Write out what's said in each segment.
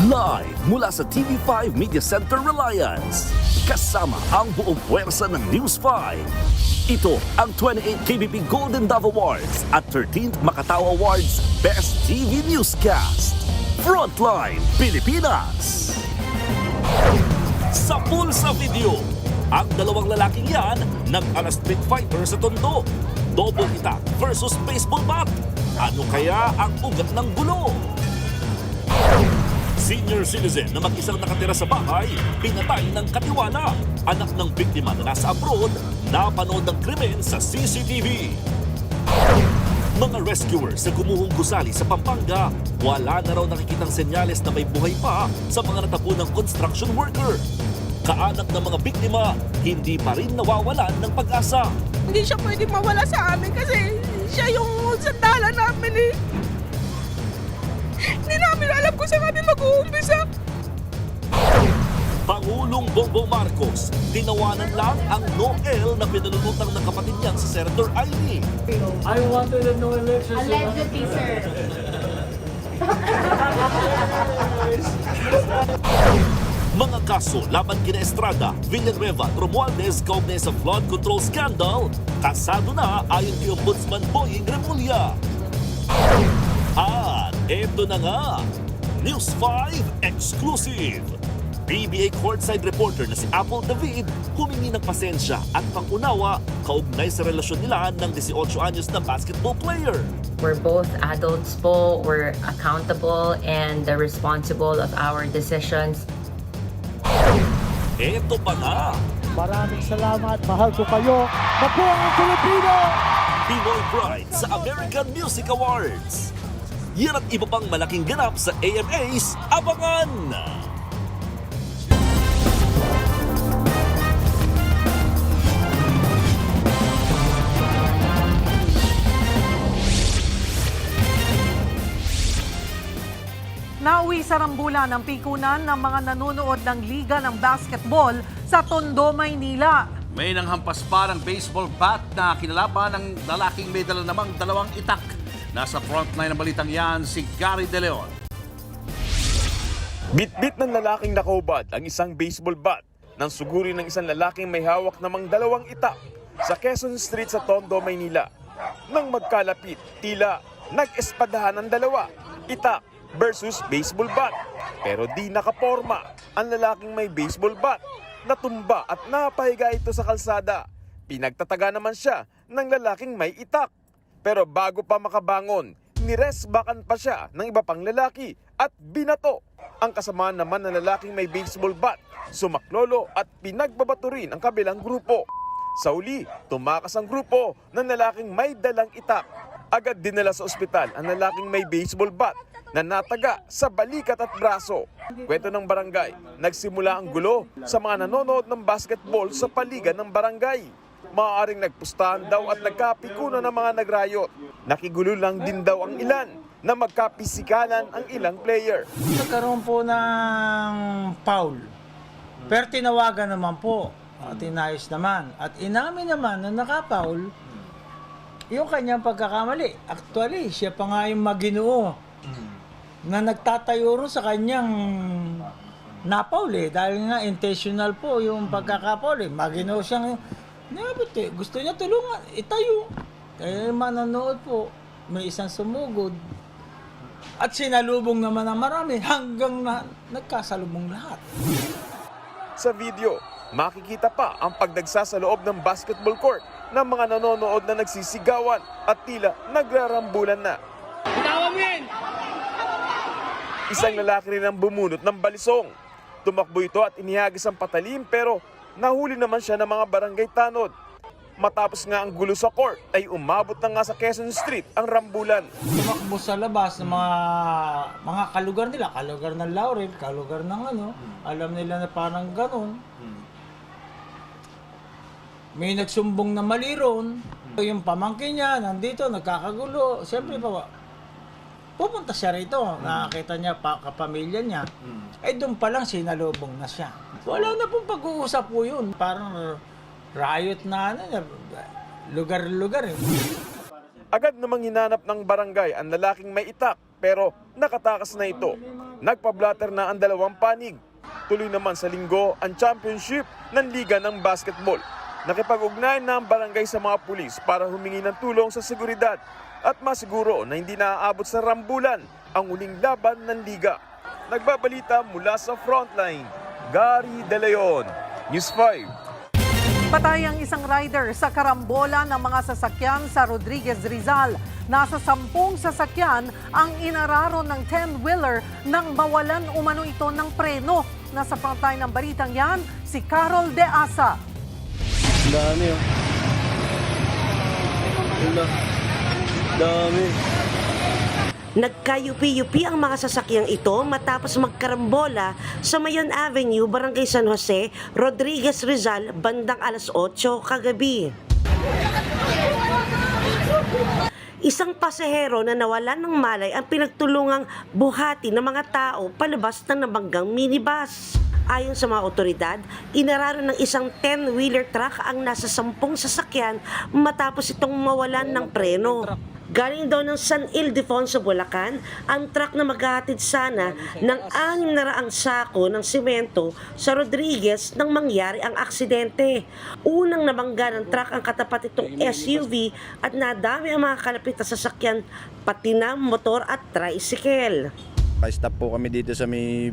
Live mula sa TV5 Media Center Reliance. Kasama ang buong puwersa ng News 5. Ito ang 28th KBP Golden Dove Awards at 13th Makatao Awards Best TV Newscast. Frontline Pilipinas. Sa Pulsa Video, ang dalawang lalaking yan nag-ala street fighter sa Tondo. Double itak versus baseball bat. Ano kaya ang ugat ng gulo? Senior citizen na mag-isang nakatira sa bahay, pinatay ng katiwala. Anak ng biktima na nasa abroad, napanood ng krimen sa CCTV. Mga rescuers sa gumuhong gusali sa Pampanga, wala na raw nakikitang senyales na may buhay pa sa mga natapunang construction worker. Kaanak ng mga biktima, hindi pa rin nawawalan ng pag-asa. Hindi siya pwede mawala sa amin kasi siya yung sandalan namin eh. Hindi namin alam kung saan kami mag-uumpisa. Pangulong Bongbong Marcos, tinawanan lang ang Noel na pinalulutang ng kapatid niyan si Senator Amy. I wanted a no election. Allegedly, sir. Mga kaso laban kina Estrada, Villanueva, Romualdez kaugnay sa flood control scandal, kasado na ayon kay Ombudsman Boying Remulla. At eto na nga, News 5 Exclusive. PBA courtside reporter na si Apple David humingi ng pasensya at pangunawa kaugnay sa relasyon nila ng 18 anyos na basketball player. We're both adults po. We're accountable and responsible of our decisions. Eto pa nga, Maraming salamat. Mahal ko kayo. Mabuhay ang Pilipino! Pinoy Pride sa American Music Awards. Yan at iba pang malaking ganap sa AMAs, abangan! Nauwi sa rambulan ng pikunan ng mga nanonood ng Liga ng Basketball sa Tondo, Maynila. May nanghampas pa ng baseball bat na kinalaban ng lalaking may dala namang dalawang itak. Nasa frontline ng balitang yan si Gary De Leon. Bitbit ng lalaking nakaubad ang isang baseball bat nang suguri ng isang lalaking may hawak namang dalawang itak sa Quezon Street sa Tondo, Maynila. Nang magkalapit, tila nag-espadahan ang dalawa, itak versus baseball bat. Pero di nakaporma ang lalaking may baseball bat. Natumba at napahiga ito sa kalsada. Pinagtataga naman siya ng lalaking may itak. Pero bago pa makabangon, niresbakan pa siya ng iba pang lalaki at binato. Ang kasamaan naman ng lalaking may baseball bat, sumaklolo at pinagbabato rin ang kabilang grupo. Sa uli, tumakas ang grupo ng lalaking may dalang itak. Agad dinala sa ospital ang lalaking may baseball bat na nataga sa balikat at braso. Kwento ng barangay, nagsimula ang gulo sa mga nanonood ng basketball sa paligan ng barangay. Maaaring nagpustahan daw at nagkapikunan ng mga nagrayot. Nakigulo lang din daw ang ilan na magkapisikalan ang ilang player. Nagkaroon po ng foul. Pero tinawagan naman po. Tinayos naman. At inamin naman na naka-foul yung kanyang pagkakamali. Actually, siya pa nga yung maginoo na nagtatayo rin sa kanyang napaul eh. Dahil nga intentional po yung pagkakapaul eh. Maginoo siyang gusto niya tulungan, itayo. Kaya manonood po, may isang sumugod. At sinalubong naman ng marami hanggang na nagkasalubong lahat. Sa video, makikita pa ang pagdagsa sa loob ng basketball court ng mga nanonood na nagsisigawan at tila nagrarambulan na. Isang lalaki rin ang bumunot ng balisong. Tumakbo ito at inihagis ang patalim pero nahuli naman siya ng mga barangay tanod. Matapos nga ang gulo sa court ay umabot na nga sa Quezon Street ang rambulan. Tumakbo sa labas ng mga kalugar nila, kalugar ng Laurel, kalugar ng alam nila na parang ganun. May nagsumbong na mali ron. Yung pamangkin niya, nandito, nagkakagulo. Siyempre pa, pupunta siya rito. Nakakita niya kapamilya niya. Ay doon pa lang sinalubong na siya. Wala na pong pag-uusap po yun. Parang riot na lugar-lugar eh. Agad namang hinanap ng barangay ang lalaking may itak pero nakatakas na ito. Nagpa-blatter na ang dalawang panig. Tuloy naman sa linggo ang championship ng Liga ng Basketball. Nakipag-ugnayan na ang barangay sa mga pulis para humingi ng tulong sa seguridad at masiguro na hindi naaabot sa rambulan ang uling laban ng Liga. Nagbabalita mula sa Frontline, Gary De Leon, News 5. Patay ang isang rider sa karambola ng mga sasakyan sa Rodriguez Rizal. Nasa 10 sasakyan ang inararon ng 10-wheeler nang mawalan umano ito ng preno. Nasa frontline ng balitang yan, si Carol De Asa. Dami oh. Dami. Nagkayupi-yupi ang mga sasakyang ito matapos magkarambola sa Mayon Avenue, Barangay San Jose, Rodriguez Rizal, bandang alas 8 kagabi. Isang pasahero na nawalan ng malay ang pinagtulungang buhati ng mga tao palabas ng nabanggang minibus. Ayon sa mga otoridad, inararo ng isang 10-wheeler truck ang nasa 10 sasakyan matapos itong mawalan ng preno. Galing daw ng San Ildefonso, Bulacan, ang truck na maghahatid sana ng 600 sako ng simento sa Rodriguez nang mangyari ang aksidente. Unang nabangga ng truck ang katapat itong SUV at nadami ang mga kalapit na sasakyan, pati na motor at tricycle. Pa-stop po kami dito sa may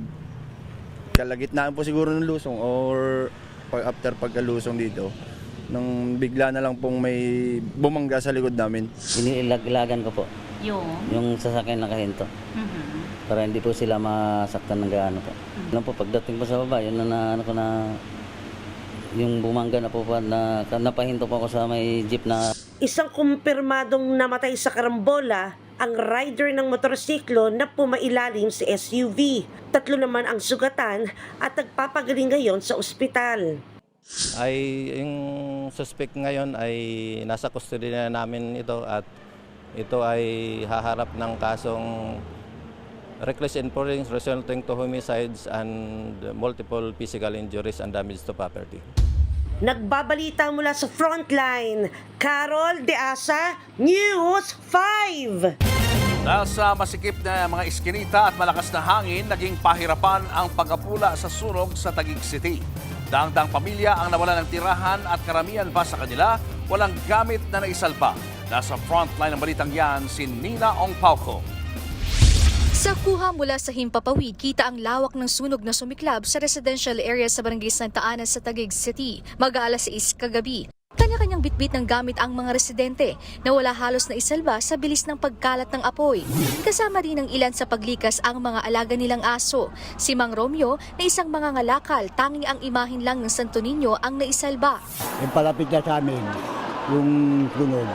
kalagitnaan po siguro ng lusong or after pagkalusong dito. Nung bigla na lang pong may bumangga sa likod namin. Inilagan ko po yung sasakyan nakahinto. Para hindi po sila masaktan ng gaano po. Ano po, pagdating po sa baba, yun na ano ko na yung bumangga na po na napahinto po ako sa may jeep na. Isang kumpirmadong namatay sa karambola ang rider ng motorsiklo na pumailalim sa SUV. 3 naman ang sugatan at nagpapagaling ngayon sa ospital. Ay yung suspect ngayon ay nasa custody na namin ito at ito ay haharap ng kasong reckless imprudence resulting to homicides and multiple physical injuries and damage to property. Nagbabalita mula sa Frontline, Carol De Asa, News 5. Nasa masikip na mga iskinita at malakas na hangin, naging pahirapan ang pag-apula sa sunog sa Taguig City. Daang-daang pamilya ang nawalan ng tirahan at karamihan pa sa kanila walang gamit na naisalba. Nasa frontline ng balitang yan si Nina Ong Pauco. Sa kuha mula sa himpapawid, kita ang lawak ng sunog na sumiklab sa residential area sa Barangay Santa Ana sa Taguig City. Mag-aalas 6 kagabi. Kanya-kanyang bitbit ng gamit ang mga residente na wala halos na isalba sa bilis ng pagkalat ng apoy. Kasama rin ng ilan sa paglikas ang mga alaga nilang aso. Si Mang Romeo na isang mangangalakal, tanging ang imahin lang ng Santo Niño ang naisalba. Yung palapit na sa amin, yung sunog.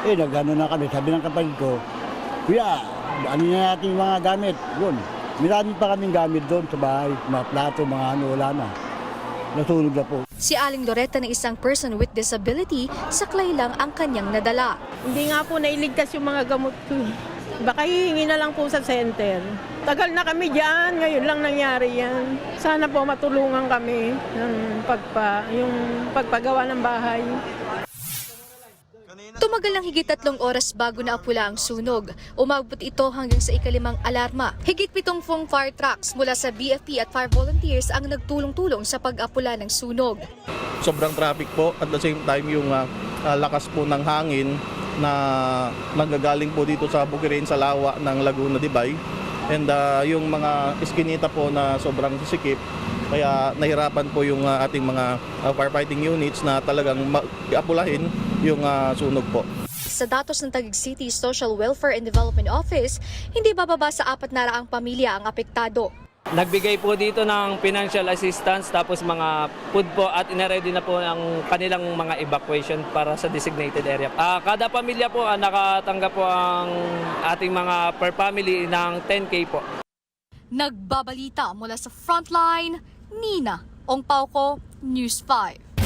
Nagano na kami, sabi ng kapatid ko, kuya, ano na natin yung mga gamit? Yun, marami pa kaming gamit doon sa bahay, mga plato, mga ano, wala na. Nasunog na po. Si Aling Loretta na isang person with disability, saklay lang ang kanyang nadala. Hindi nga po nailigtas yung mga gamot ko. Baka hihingi na lang po sa center. Tagal na kami dyan, ngayon lang nangyari yan. Sana po matulungan kami ng yung pagpagawa ng bahay. Tumagal ng higit 3 oras bago naapula ang sunog. Umabot ito hanggang sa ikalimang alarma. Higit 7 fire trucks mula sa BFP at fire volunteers ang nagtulong-tulong sa pag-apula ng sunog. Sobrang traffic po at the same time yung lakas po ng hangin na nanggagaling po dito sa Bukirin sa lawa ng Laguna Dibay. And yung mga iskinita po na sobrang sikip, kaya nahirapan po yung ating mga firefighting units na talagang apulahin yung sunog po. Sa datos ng Taguig City Social Welfare and Development Office, hindi bababa sa 400 pamilya ang apektado. Nagbigay po dito ng financial assistance tapos mga food po at inaready na po ang kanilang mga evacuation para sa designated area. Kada pamilya po nakatanggap po ang ating mga per family ng 10K po. Nagbabalita mula sa Frontline, Nina Ong Pauco, News 5.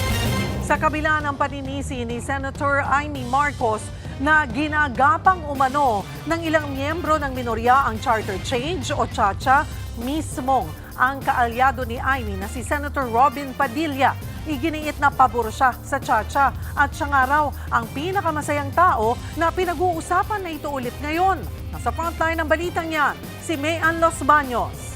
Sa kabila ng paninisi ni Senator Amy Marcos na ginagapang umano ng ilang miyembro ng minorya ang charter change o CHACHA, mismong ang kaalyado ni Amy na si Senator Robin Padilla iginiit na pabor siya sa Chacha at siya nga raw ang pinakamasayang tao na pinag-uusapan na ito ulit ngayon. Nasa frontline ng balitang yan, si Mayan Los Baños.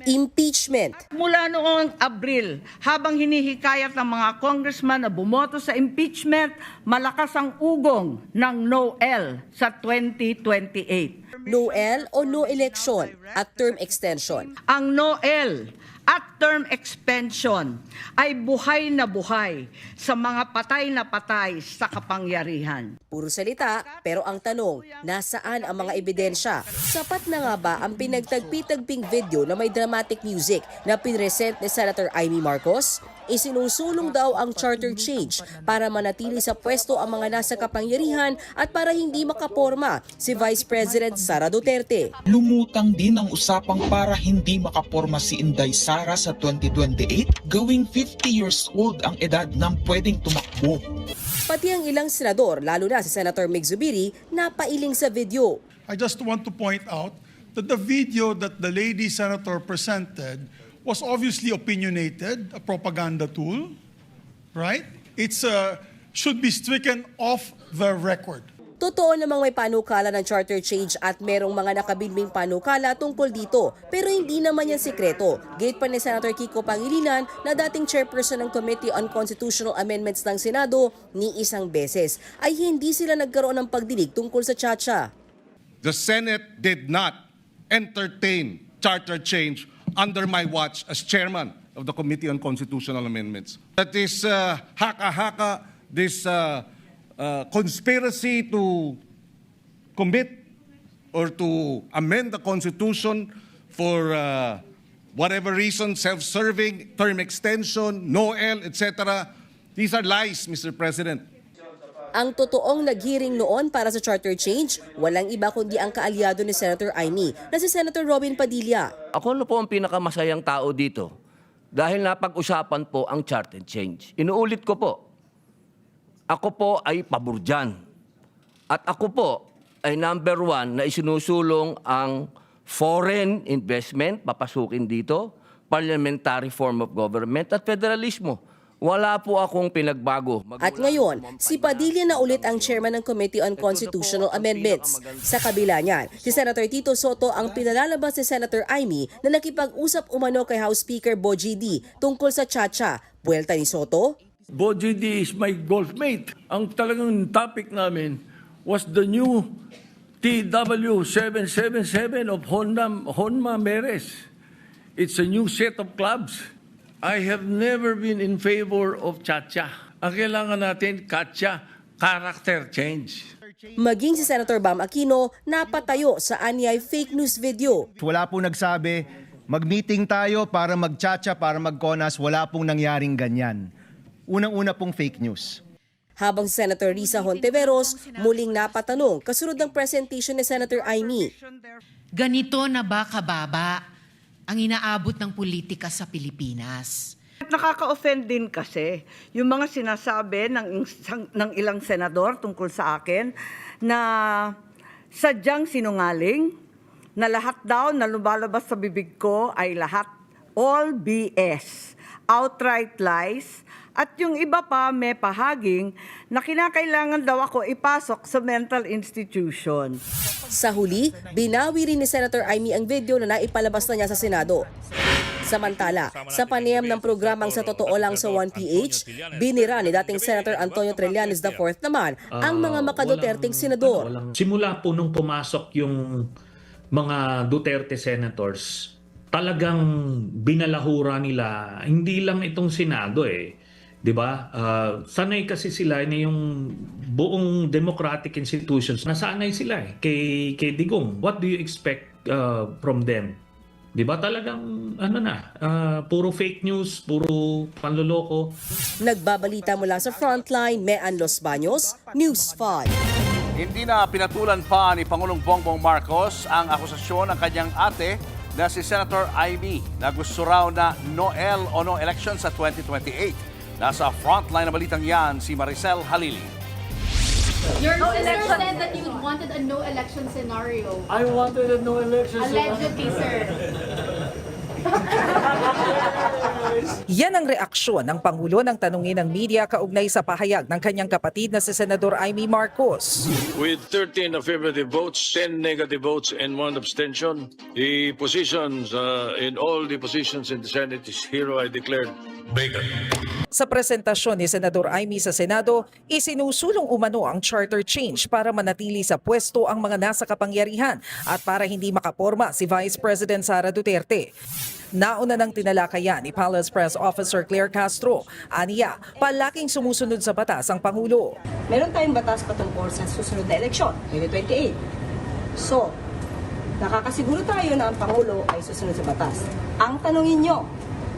Impeachment. Mula noong Abril, habang hinihikayat ng mga congressman na bumoto sa impeachment, malakas ang ugong ng no-el sa 2028. No-el o no election at term extension. Ang no-el at term extension ay buhay na buhay sa mga patay na patay sa kapangyarihan. Puro salita, pero ang tanong, nasaan ang mga ebidensya? Sapat na nga ba ang pinagtagpi-tagping video na may dramatic music na pinresent ni Senator Amy Marcos? Isinusulong daw ang charter change para manatili sa pwesto ang mga nasa kapangyarihan at para hindi makaporma si Vice President Sara Duterte. Lumutang din ang usapang para hindi makaporma si Inday Sara sa 2028, gawing 50 years old ang edad ng pwedeng tumakbo. Pati ang ilang senador, lalo na si Senator Mig Zubiri, napailing sa video. I just want to point out that the video that the lady senator presented was obviously opinionated, a propaganda tool, right? It's should be stricken off the record. Totoo namang may panukala ng charter change at merong mga nakabinbing panukala tungkol dito. Pero hindi naman yan sikreto. Gate pa ni Senator Kiko Pangilinan na dating chairperson ng Committee on Constitutional Amendments ng Senado ni isang beses ay hindi sila nagkaroon ng pagdinig tungkol sa Chacha. The Senate did not entertain charter change under my watch as chairman of the Committee on Constitutional Amendments. That is haka-haka, this conspiracy to commit or to amend the Constitution for whatever reason, self-serving, term extension, no-el, etc. These are lies, Mr. President. Ang totoong naghiring noon para sa charter change, walang iba kundi ang kaalyado ni Senator Amy na si Senator Robin Padilla. Ako na po ang pinakamasayang tao dito dahil napag-usapan po ang charter change. Inuulit ko po, ako po ay pabor dyan. At ako po ay number 1 na isinusulong ang foreign investment, papasukin dito, parliamentary form of government at federalismo. Wala po akong pinagbago. At ngayon, si Padilla na ulit ang chairman ng Committee on Constitutional Amendments. Sa kabila niyan, si Senator Tito Soto ang pinalalabas ni Senator Amy na nakipag-usap umano kay House Speaker Bogie D tungkol sa Chacha. Buwelta ni Soto? Bogie D is my golfmate. Ang talagang topic namin was the new TW777 of Honma Meres. It's a new set of clubs. I have never been in favor of Chacha. Ang kailangan natin, Chacha, character change. Maging si Senator Bam Aquino napatayo sa anyay fake news video. Wala pong nagsabi, mag-meeting tayo para mag-chacha, para mag-CONAS. Wala pong nangyaring ganyan. Unang-una pong fake news. Habang si Senator Risa Hontiveros muling napatanong kasunod ng presentation ni Senator Amy. Ganito na ba kababa ang inaabot ng politika sa Pilipinas? Nakaka-offend din kasi yung mga sinasabi ng ilang senador tungkol sa akin na sadyang sinungaling, na lahat daw na lumalabas sa bibig ko ay lahat all BS, outright lies, at yung iba pa may pahaging na kinakailangan daw ako ipasok sa mental institution. Sa huli, binawi rin ni Senator Amy ang video na naipalabas na niya sa Senado. Samantala, sa panayam ng programang Sa Totoo Lang sa 1PH, binira ni dating Senator Antonio Trillanes IV naman ang mga maka-Duterteng senador. Simula po nung pumasok yung mga Duterte senators, talagang binalahura nila, hindi lang itong Senado eh. 'Di ba? Sanay kasi sila na yung buong democratic institutions. Nasanay sila eh kay Digong. What do you expect from them? 'Di ba? Talagang puro fake news, puro panloloko. Nagbabalita mula sa Frontline, Mayan Los Baños, News 5. Hindi na pinatulan pa ni Pangulong Bongbong Marcos ang akusasyon ng kanyang ate na si Senator Amy na gusto raw na no-el o no election sa 2028. Nasa frontline na balitang yan si Maricel Halili. Your sister said that you wanted a no election scenario. I wanted a no election Allegedly, sir. Yan ang reaksyon ng Pangulo nang tanungin ng media kaugnay sa pahayag ng kanyang kapatid na si Senador Amy Marcos. With 13 affirmative votes, 10 negative votes, and 1 abstention, the positions in all the positions in the Senate is hereby declared vacant. Sa presentasyon ni Senador Amy sa Senado, isinusulong umano ang charter change para manatili sa pwesto ang mga nasa kapangyarihan at para hindi makaporma si Vice President Sara Duterte. Nauna ng tinalakayan ni Palace Press Officer Claire Castro. Aniya, palaking sumusunod sa batas ang Pangulo. Meron tayong batas patungkol sa susunod na eleksyon, 2028. So, nakakasiguro tayo na ang Pangulo ay susunod sa batas. Ang tanongin nyo,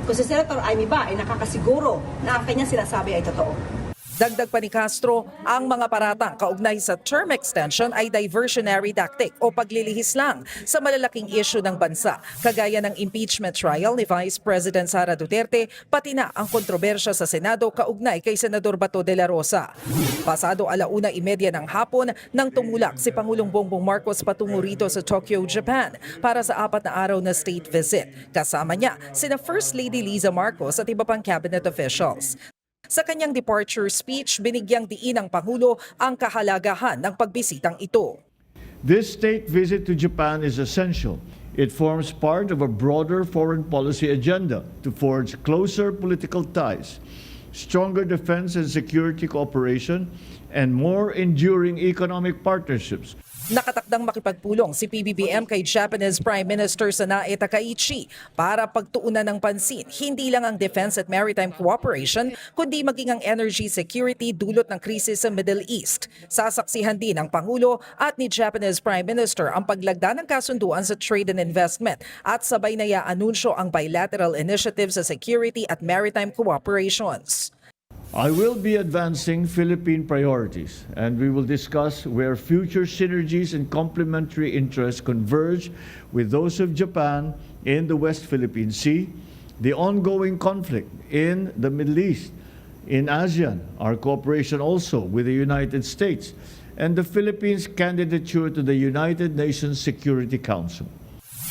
kung si Senator Amy ba ay nakakasiguro na ang kanyang sinasabi ay totoo. Dagdag pa ni Castro, ang mga paratang kaugnay sa term extension ay diversionary tactic o paglilihis lang sa malalaking issue ng bansa, kagaya ng impeachment trial ni Vice President Sara Duterte, pati na ang kontrobersya sa Senado kaugnay kay Senador Bato de la Rosa. Pasado 1:30 ng hapon nang tumulak si Pangulong Bongbong Marcos patungo rito sa Tokyo, Japan para sa 4 na araw na state visit. Kasama niya sina First Lady Liza Marcos at iba pang cabinet officials. Sa kanyang departure speech, binigyang diin ng Pangulo ang kahalagahan ng pagbisitang ito. This state visit to Japan is essential. It forms part of a broader foreign policy agenda to forge closer political ties, stronger defense and security cooperation, and more enduring economic partnerships. Nakatakdang makipagpulong si PBBM kay Japanese Prime Minister Sanae Takaichi para pagtuunan ng pansin hindi lang ang defense at maritime cooperation kundi maging ang energy security dulot ng krisis sa Middle East. Sasaksihan din ng Pangulo at ni Japanese Prime Minister ang paglagda ng kasunduan sa trade and investment at sabay na i-anunsyo ang bilateral initiatives sa security at maritime cooperations. I will be advancing Philippine priorities, and we will discuss where future synergies and complementary interests converge with those of Japan in the West Philippine Sea, the ongoing conflict in the Middle East, in ASEAN, our cooperation also with the United States, and the Philippines' candidature to the United Nations Security Council.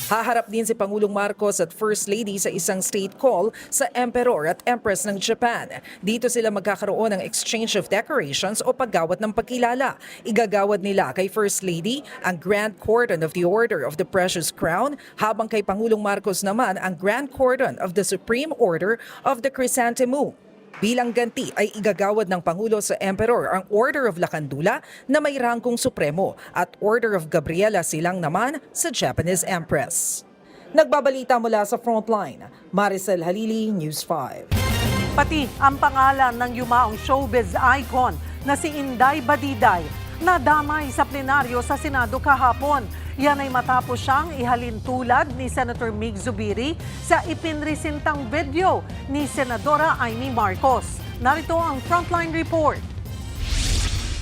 Haharap din si Pangulong Marcos at First Lady sa isang state call sa Emperor at Empress ng Japan. Dito sila magkakaroon ng exchange of decorations o paggawad ng pagkilala. Igagawad nila kay First Lady ang Grand Cordon of the Order of the Precious Crown, habang kay Pangulong Marcos naman ang Grand Cordon of the Supreme Order of the Chrysanthemum. Bilang ganti ay igagawad ng Pangulo sa Emperor ang Order of Lakandula na may rangkong supremo at Order of Gabriela Silang naman sa Japanese Empress. Nagbabalita mula sa Frontline, Maricel Halili, News 5. Pati ang pangalan ng yumaong showbiz icon na si Inday Badiday nadamay sa plenaryo sa Senado kahapon. Yan ay matapos siyang ihalin tulad ni Senator Mig Zubiri sa ipinresentang video ni Senadora Amy Marcos. Narito ang Frontline Report.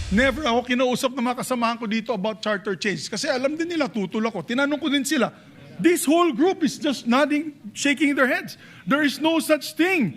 Never ako kinausap ng mga kasamahan ko dito about charter change kasi alam din nila tutol ako. Tinanong ko din sila. This whole group is just nodding, shaking their heads. There is no such thing.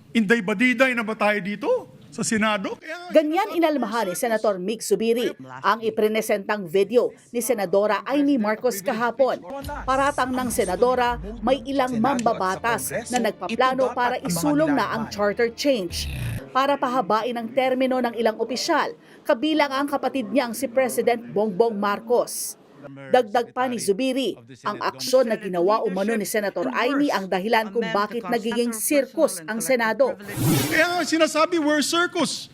Inday Badiday na ba tayo dito? Sa Senado? Ganyan inalmahan ni Senator Mig Zubiri ang iprinesentang video ni Senadora Amy Marcos kahapon. Paratang ng Senadora, may ilang mambabatas na nagpaplano para isulong na ang charter change para pahabain ang termino ng ilang opisyal, kabilang ang kapatid niyang si President Bongbong Marcos. Dagdag pa ni Zubiri, ang aksyon na ginawa umano ni Senator Amy ang dahilan kung bakit nagiging circus ang Senado. Kaya sinasabi, we're a circus.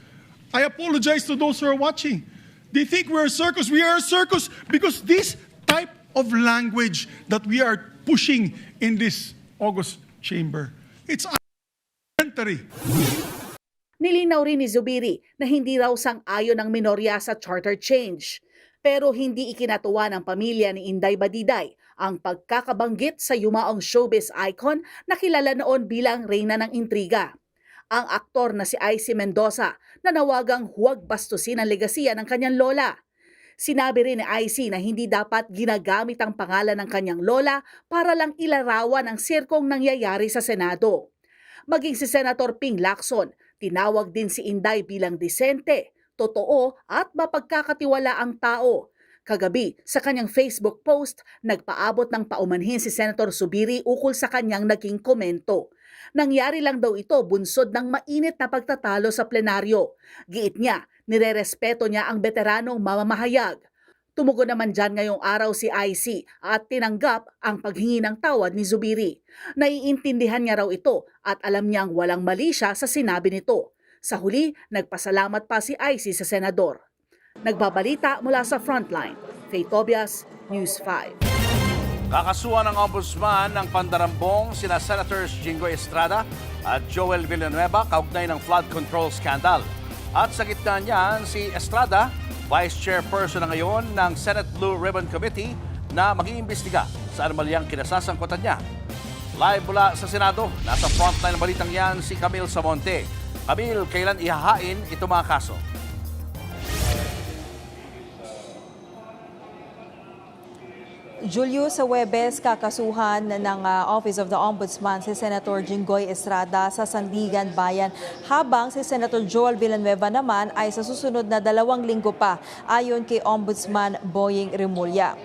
I apologize to those who are watching. They think we're a circus. We are a circus because this type of language that we are pushing in this August chamber, it's elementary. Nilinaw rin ni Zubiri na hindi raw sang-ayon ng minorya sa charter change. Pero hindi ikinatuwa ng pamilya ni Inday Badiday ang pagkakabanggit sa yumaong showbiz icon na kilala noon bilang reyna ng intriga. Ang aktor na si Icy Mendoza na nawagang huwag bastusin ang legasiya ng kanyang lola. Sinabi rin ni Icy na hindi dapat ginagamit ang pangalan ng kanyang lola para lang ilarawan ang sirkong nangyayari sa Senado. Maging si Senator Ping Lacson, tinawag din si Inday bilang disente, totoo at mapagkakatiwala ang tao. Kagabi, sa kanyang Facebook post, nagpaabot ng paumanhin si Senator Zubiri ukol sa kanyang naging komento. Nangyari lang daw ito bunsod ng mainit na pagtatalo sa plenaryo. Giit niya, nirerespeto niya ang veteranong mamamahayag. Tumugon naman dyan ngayong araw si IC at tinanggap ang paghingi ng tawad ni Zubiri. Naiintindihan niya raw ito at alam niyang walang mali siya sa sinabi nito. Sa huli, nagpasalamat pa si IC sa senador. Nagbabalita mula sa Frontline, Faye Tobias, News 5. Kakasuhan ng Ombudsman ng Pandarambong sina Senators Jinggoy Estrada at Joel Villanueva kaugnay ng flood control scandal. At sa gitna niyan, si Estrada, Vice Chairperson na ngayon ng Senate Blue Ribbon Committee na mag-iimbestiga sa anomalyang kinasasangkutan niya. Live mula sa Senado, nasa frontline ng balitang yan si Camille Samonte. Camille, kailan ihahain ito mga kaso? Julio, sa Huwebes, kakasuhan ng Office of the Ombudsman si Senator Jinggoy Estrada sa Sandigan Bayan, habang si Senator Joel Villanueva naman ay sa susunod na 2 linggo pa, ayon kay Ombudsman Boying Remulla.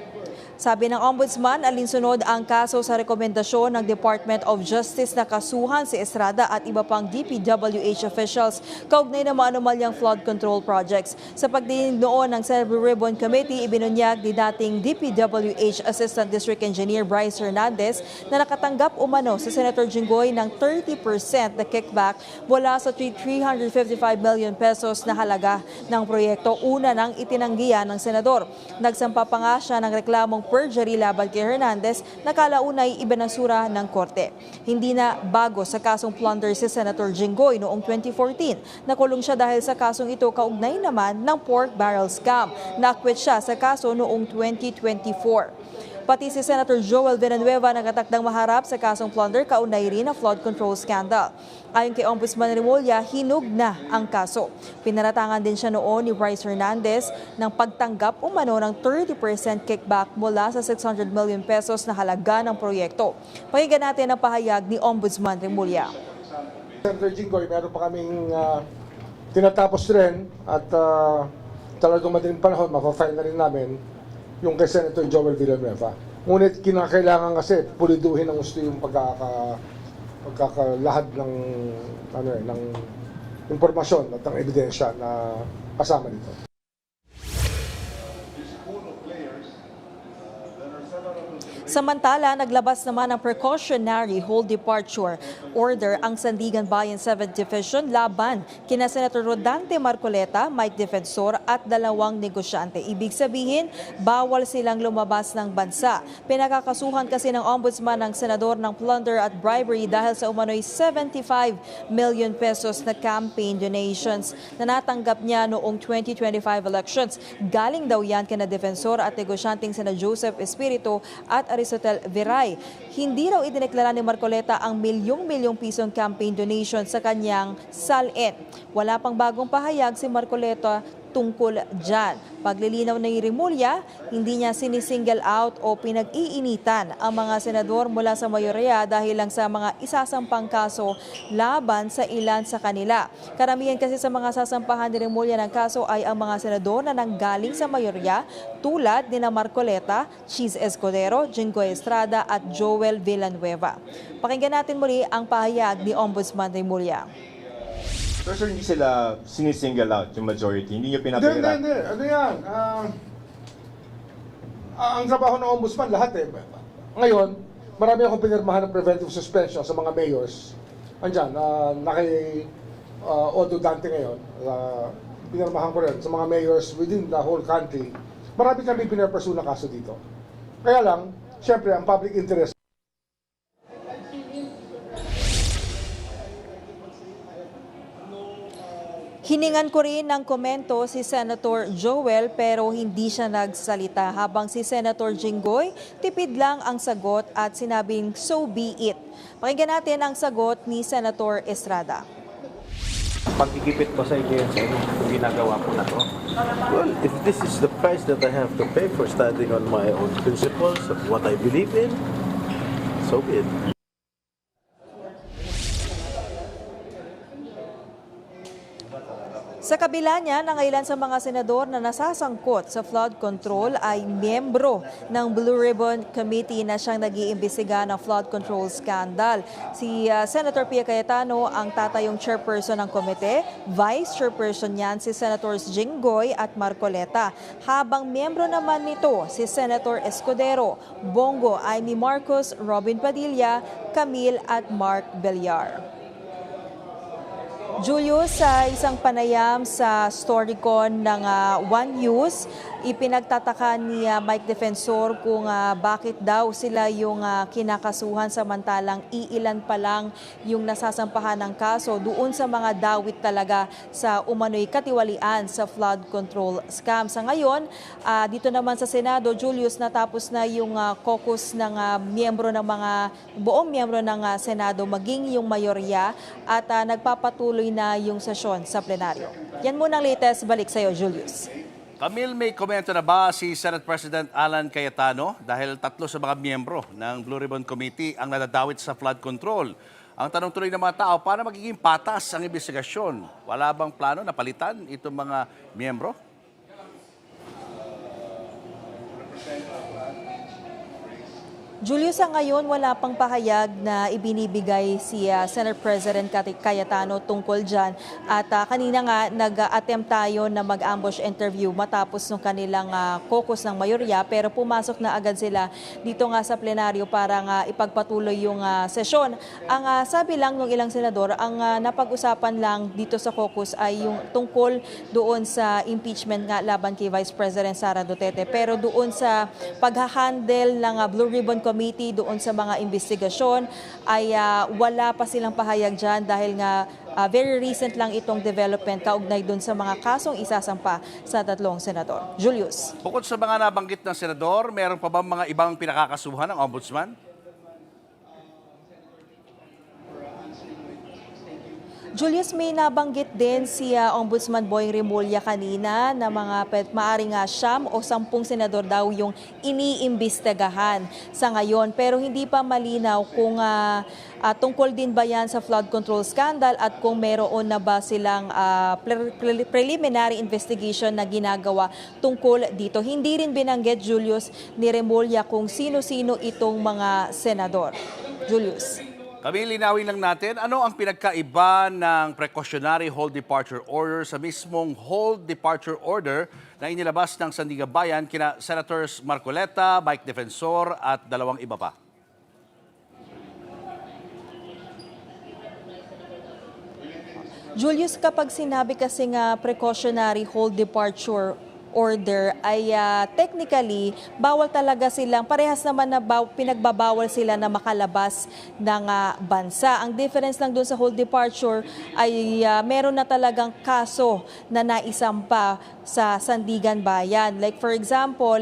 Sabi ng Ombudsman, alinsunod ang kaso sa rekomendasyon ng Department of Justice na kasuhan si Estrada at iba pang DPWH officials kaugnay ng mga anomalyang flood control projects. Sa pagdinig noon ng Senate Blue Ribbon Committee, ibinunyag ni dating DPWH Assistant District Engineer Bryce Hernandez na nakatanggap umano sa Senator Jinggoy ng 30% na kickback mula sa 355 million pesos na halaga ng proyekto una nang itinanggihan ng senador. Nagsampa pa nga siya ng reklamong perjury laban kay Hernandez na kalaunay ibinasura ng korte. Hindi na bago sa kasong plunder si Senator Jinggoy noong 2014. Nakulong siya dahil sa kasong ito kaugnay naman ng pork barrel scam. Nakwit siya sa kaso noong 2024. Pati si Senator Joel Villanueva nagatakdang maharap sa kasong plunder kaunay rin na flood control scandal. Ayon kay Ombudsman Remulla, hinug na ang kaso. Pinaratangan din siya noon ni Bryce Hernandez ng pagtanggap umano ng 30% kickback mula sa 600 million pesos na halaga ng proyekto. Pakinggan natin ang pahayag ni Ombudsman Remulla. Senator Jinggoy, meron pa kaming tinatapos rin at talagang madaling panahon, mapafile na rin namin yung kay Senator Joel Villanueva. Ngunit kinakailangan kasi puliduhin ng gusto yung pagkakalahad ng ng impormasyon at ng ebidensya na kasama nito. Samantala, naglabas naman ng precautionary hold departure order ang Sandigan Bayan 7th Division laban kina Senator Rodante Marcoleta, Mike Defensor at 2 negosyante. Ibig sabihin, bawal silang lumabas ng bansa. Pinakakasuhan kasi ng Ombudsman ng Senador ng plunder at bribery dahil sa umano'y 75 million pesos na campaign donations na natanggap niya noong 2025 elections. Galing daw yan kina Defensor at negosyanteng sina Joseph Espiritu at Aristotel Viray. Hindi raw idineklara ni Marcoleta ang milyong-milyong pisong campaign donation sa kanyang salin. Wala pang bagong pahayag si Marcoleta tungkol dyan. Paglilinaw ng Remulla, hindi niya sinisingle out o pinag-iinitan ang mga senador mula sa mayorya dahil lang sa mga isasampang kaso laban sa ilan sa kanila. Karamihan kasi sa mga sasampahan ni Remulla ng kaso ay ang mga senador na nanggaling sa mayorya tulad ni Marcoleta, Cheese Escudero, Jinggoy Estrada at Joel Villanueva. Pakinggan natin muli ang pahayag ni Ombudsman Remulla. Pero hindi sila sinisingle out yung majority, hindi nyo pinapahirap. Hindi. Ano yan? Ang trabaho ng ombudsman, lahat eh. Ngayon, marami akong pinirmahan ng preventive suspension sa mga mayors. Andyan, naki Odo Dante ngayon. Pinirmahan ko rin sa mga mayors within the whole country. Marami kami pinirpursue na kaso dito. Kaya lang, syempre, ang public interest. Hiningan ko rin ng komento si Senator Joel pero hindi siya nagsalita, habang si Senator Jinggoy tipid lang ang sagot at sinabing so be it. Pakinggan natin ang sagot ni Senator Estrada. Pagkikipit ko sa inyo sa ginagawa ko na to. Well, if this is the price that I have to pay for standing on my own principles of what I believe in, so be it. Sa Sa kabila niya, ang ilan sa mga senador na nasasangkot sa flood control ay miyembro ng Blue Ribbon Committee na siyang nag-iimbestiga ng flood control scandal. Si Senator Pia Cayetano ang tatayong chairperson ng komite, vice chairperson niyan si Senators Jinggoy at Marcoleta. Habang miyembro naman nito si Senator Escudero, Bongo, Amy Marcos, Robin Padilla, Camille at Mark Villar. Julius, sa isang panayam sa Storycon ng One News, ipinagtataka ni Mike Defensor kung bakit daw sila yung kinakasuhan samantalang iilan pa lang yung nasasampahan ng kaso doon sa mga dawit talaga sa umano'y katiwalian sa flood control scam. Sa ngayon, dito naman sa Senado, Julius, natapos na yung caucus ng buong miyembro ng Senado maging yung mayorya at nagpapatuloy na yung sesyon sa plenaryo. Yan muna ang latest. Balik sa iyo, Julius. Camille, may komento na ba si Senate President Alan Cayetano dahil 3 sa mga miyembro ng Blue Ribbon Committee ang nadadawit sa flood control? Ang tanong tuloy ng mga tao, paano magiging patas ang investigasyon? Wala bang plano na palitan itong mga miyembro? Julius, sa ngayon wala pang pahayag na ibinibigay si Senate President Cayetano tungkol dyan. At kanina nga nag-attempt tayo na mag-ambush interview matapos ng kanilang caucus ng mayorya, pero pumasok na agad sila dito nga sa plenaryo para nga ipagpatuloy yung sesyon. Ang sabi lang ng ilang senador, ang napag-usapan lang dito sa caucus ay yung tungkol doon sa impeachment nga laban kay Vice President Sara Duterte. Pero doon sa paghahandle ng Blue Ribbon Committee doon sa mga investigasyon ay wala pa silang pahayag dyan dahil nga very recent lang itong development kaugnay doon sa mga kasong isasampa sa 3 senador. Julius. Bukod sa mga nabanggit ng senador, meron pa ba mga ibang pinakakasuhan ng ombudsman? Julius, may nabanggit din si Ombudsman Boying Remulla kanina na maaring 9 o 10 senador daw yung iniimbestigahan sa ngayon. Pero hindi pa malinaw kung tungkol din ba yan sa flood control scandal at kung meron na ba silang preliminary investigation na ginagawa tungkol dito. Hindi rin binanggit, Julius, ni Remulla kung sino-sino itong mga senador. Julius. Kami linawin lang natin, ano ang pinagkaiba ng precautionary hold departure order sa mismong hold departure order na inilabas ng Sandigan Bayan kina Senators Marcoleta, Mike Defensor at 2 iba pa? Julius, kapag sinabi kasi nga precautionary hold departure order ay technically bawal talaga silang, parehas naman na pinagbabawal sila na makalabas ng bansa. Ang difference lang doon sa hold departure ay meron na talagang kaso na naisampa sa Sandigan Bayan. Like for example,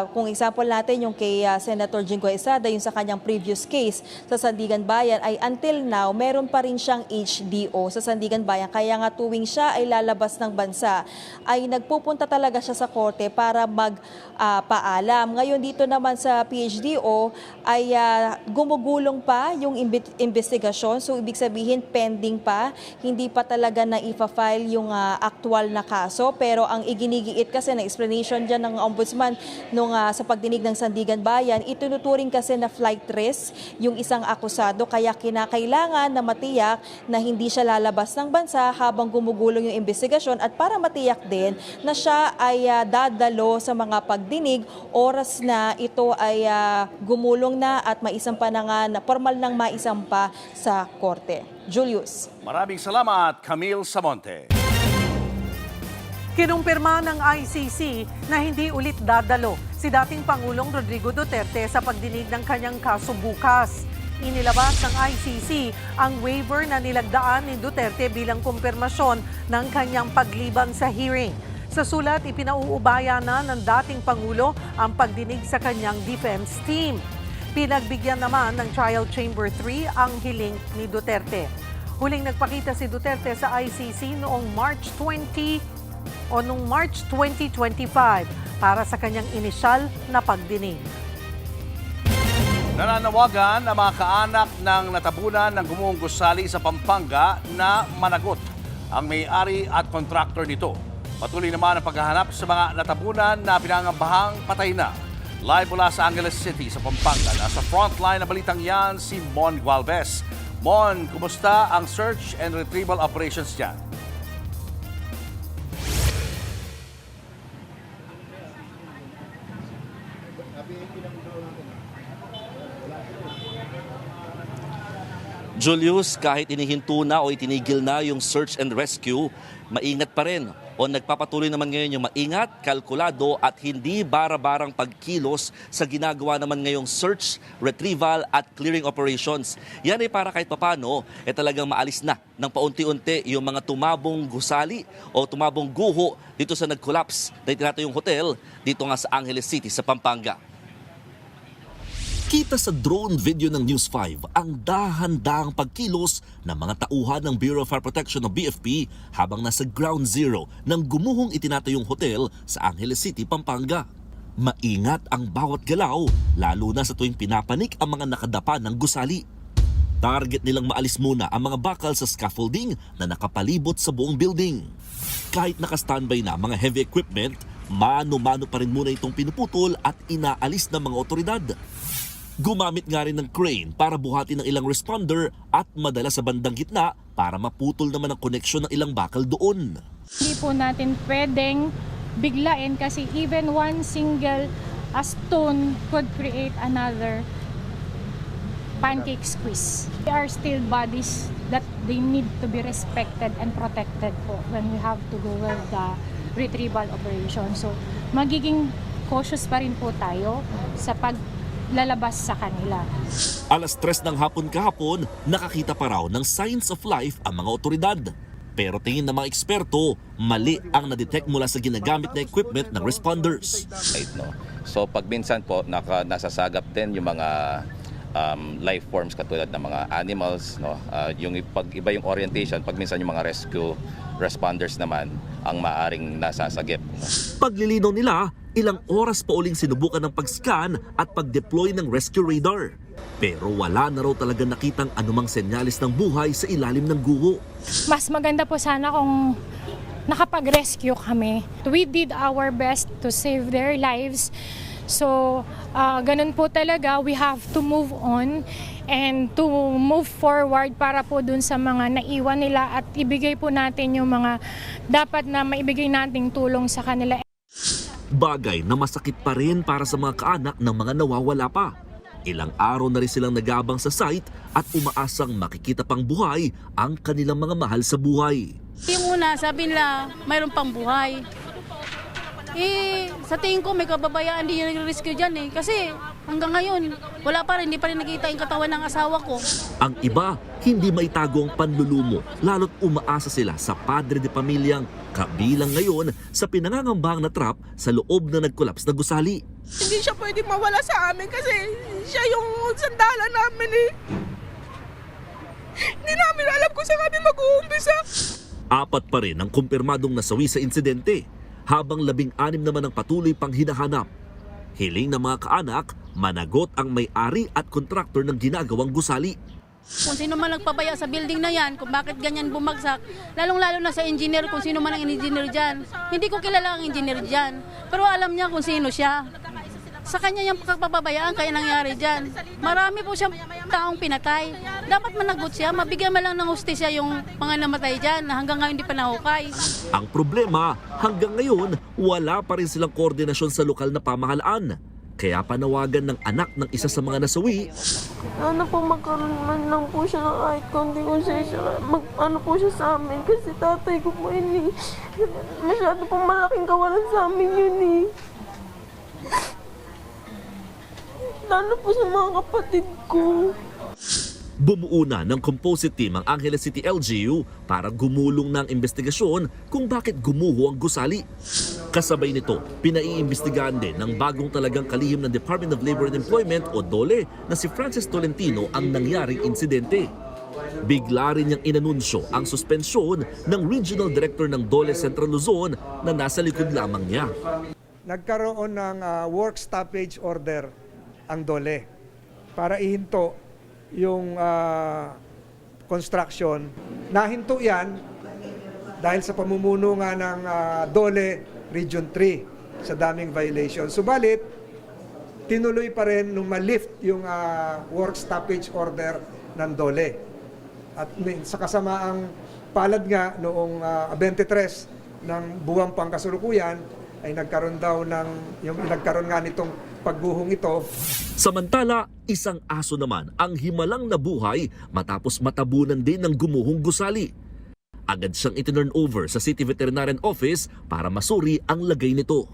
kung example natin yung kay Senator Jinggoy Estrada, yung sa kanyang previous case sa Sandigan Bayan ay until now meron pa rin siyang HDO sa Sandigan Bayan. Kaya nga tuwing siya ay lalabas ng bansa ay nagpupunta talaga siya sa korte para magpaalam. Ngayon dito naman sa PHDO ay gumugulong pa yung investigasyon. So ibig sabihin pending pa, hindi pa talaga na ifa-file yung actual na kaso. Pero ang iginigiit kasi na explanation dyan ng ombudsman nung sa pagdinig ng Sandigan Bayan, ituturing kasi na flight risk yung isang akusado. Kaya kinakailangan na matiyak na hindi siya lalabas ng bansa habang gumugulong yung investigasyon at para matiyak din na siya ay dadalo sa mga pagdinig oras na ito ay gumulong na at maisampa na nga na formal nang maisampa sa korte. Julius. Maraming salamat, Camille Samonte. Kinumpirma ng ICC na hindi ulit dadalo si dating Pangulong Rodrigo Duterte sa pagdinig ng kanyang kaso bukas. Inilabas ng ICC ang waiver na nilagdaan ni Duterte bilang kumpirmasyon ng kanyang pagliban sa hearing. Sa sulat, ipinauubaya na ng dating Pangulo ang pagdinig sa kanyang defense team. Pinagbigyan naman ng Trial Chamber 3 ang hiling ni Duterte. Huling nagpakita si Duterte sa ICC noong March 2025 para sa kanyang inisyal na pagdinig. Nananawagan ang mga kaanak ng natabunan ng gumuhong gusali sa Pampanga na managot ang may-ari at contractor nito. Patuloy naman ang paghahanap sa mga natabunan na pinangambahang patay na. Live mula sa Angeles City sa Pampanga, nasa frontline na balitang yan si Mon Gualvez. Mon, kumusta ang search and retrieval operations dyan? Julius, kahit inihinto na o itinigil na yung search and rescue, maingat pa rin o nagpapatuloy naman ngayon yung maingat, kalkulado at hindi bara-barang pagkilos sa ginagawa naman ngayong search, retrieval at clearing operations. Yan ay para kahit papano talagang maalis na ng paunti-unti yung mga tumabong gusali o tumabong guho dito sa nag-collapse na itinatayong hotel dito nga sa Angeles City sa Pampanga. Kita sa drone video ng News 5 ang dahan-dahang pagkilos ng mga tauhan ng Bureau of Fire Protection o BFP habang nasa ground zero ng gumuhong itinatayong hotel sa Angeles City, Pampanga. Maingat ang bawat galaw, lalo na sa tuwing pinapanik ang mga nakadapa ng gusali. Target nilang maalis muna ang mga bakal sa scaffolding na nakapalibot sa buong building. Kahit naka-standby na mga heavy equipment, mano-mano pa rin muna itong pinuputol at inaalis ng mga otoridad. Gumamit nga rin ng crane para buhatin ng ilang responder at madala sa bandang gitna para maputol naman ang koneksyon ng ilang bakal doon. Hindi po natin pwedeng biglain kasi even one single stone could create another pancake squeeze. There are still bodies that they need to be respected and protected po when we have to go with the retrieval operation. So magiging cautious pa rin po tayo sa lalabas sa kanila. Alas 3 ng hapon kahapon, nakakita pa raw ng signs of life ang mga otoridad. Pero tingin ng mga eksperto, mali ang na-detect mula sa ginagamit na equipment ng responders. So pag minsan po nasasagap din yung mga life forms katulad ng mga animals, yung pag iba yung orientation, pag minsan yung mga rescue responders naman ang maaring nasasagip. Paglilinaw nila, ilang oras pa uling sinubukan ng pag-scan at pag-deploy ng rescue radar. Pero wala na raw talaga nakitang anumang senyalis ng buhay sa ilalim ng guho. Mas maganda po sana kung nakapag-rescue kami. We did our best to save their lives. So, ganun po talaga, we have to move on and to move forward para po dun sa mga naiwan nila at ibigay po natin yung mga dapat na maibigay nating tulong sa kanila. Bagay na masakit pa rin para sa mga kaanak ng mga nawawala pa. Ilang araw na rin silang nagabang sa site at umaasang makikita pang buhay ang kanilang mga mahal sa buhay. Yung una, sabi nila, mayroon pang buhay. Sa tingin ko may kababayaan din yung nag-rescue dyan kasi hanggang ngayon, wala pa rin, hindi pa rin nakita yung katawan ng asawa ko. Ang iba, hindi maitago ang panlulumo, lalo't umaasa sila sa padre de pamilyang kabilang ngayon sa pinangangambahang na trap sa loob na nag-collapse na gusali. Hindi siya pwede mawala sa amin kasi siya yung sandalan namin Hindi namin alam kung saan kami mag-uumpisa. 4 pa rin ang kumpirmadong nasawi sa insidente, habang 16 naman ang patuloy pang hinahanap. Hiling ng mga kaanak, managot ang may-ari at kontraktor ng ginagawang gusali. Kung sino man nagpabaya sa building na yan, kung bakit ganyan bumagsak, lalong-lalo na sa engineer, kung sino man ang engineer dyan. Hindi ko kilala ang engineer dyan, pero alam niya kung sino siya. Sa kanya yung pagpapabayaan kaya nangyari dyan. Marami po siyang taong pinatay. Dapat managot siya, mabigyan man lang ng hustisya yung mga namatay dyan na hanggang ngayon hindi pa nahukay. Ang problema, hanggang ngayon, wala pa rin silang koordinasyon sa lokal na pamahalaan. Kaya panawagan ng anak ng isa sa mga nasawi. Ano po magkaroon man lang po siya ng kahit konti konsensya. Ano po siya sa amin kasi tatay ko po masyado pong malaking kawalan sa amin yun Lalo po sa mga kapatid ko. Bumuo na ng composite team ang Angeles City LGU para gumulong ng investigasyon kung bakit gumuho ang gusali. Kasabay nito, pinaiimbestigahan din ng bagong talagang kalihim ng Department of Labor and Employment o DOLE na si Francis Tolentino ang nangyaring insidente. Bigla rin niyang inanunsyo ang suspensyon ng Regional Director ng DOLE Central Luzon na nasa likod lamang niya. Nagkaroon ng work stoppage order ang DOLE para ihinto yung construction. Nahinto yan dahil sa pamumuno nga ng DOLE Region 3 sa daming violation. Subalit, tinuloy pa rin nung ma-lift yung work stoppage order ng DOLE. At sa kasamaang palad nga noong 23 ng buwang pangkasalukuyan ay nagkaroon nga nitong pagguhong ito. Samantala, isang aso naman ang himalang nabuhay matapos matabunan din ng gumuhong gusali. Agad siyang itinurn over sa City Veterinarian Office para masuri ang lagay nito.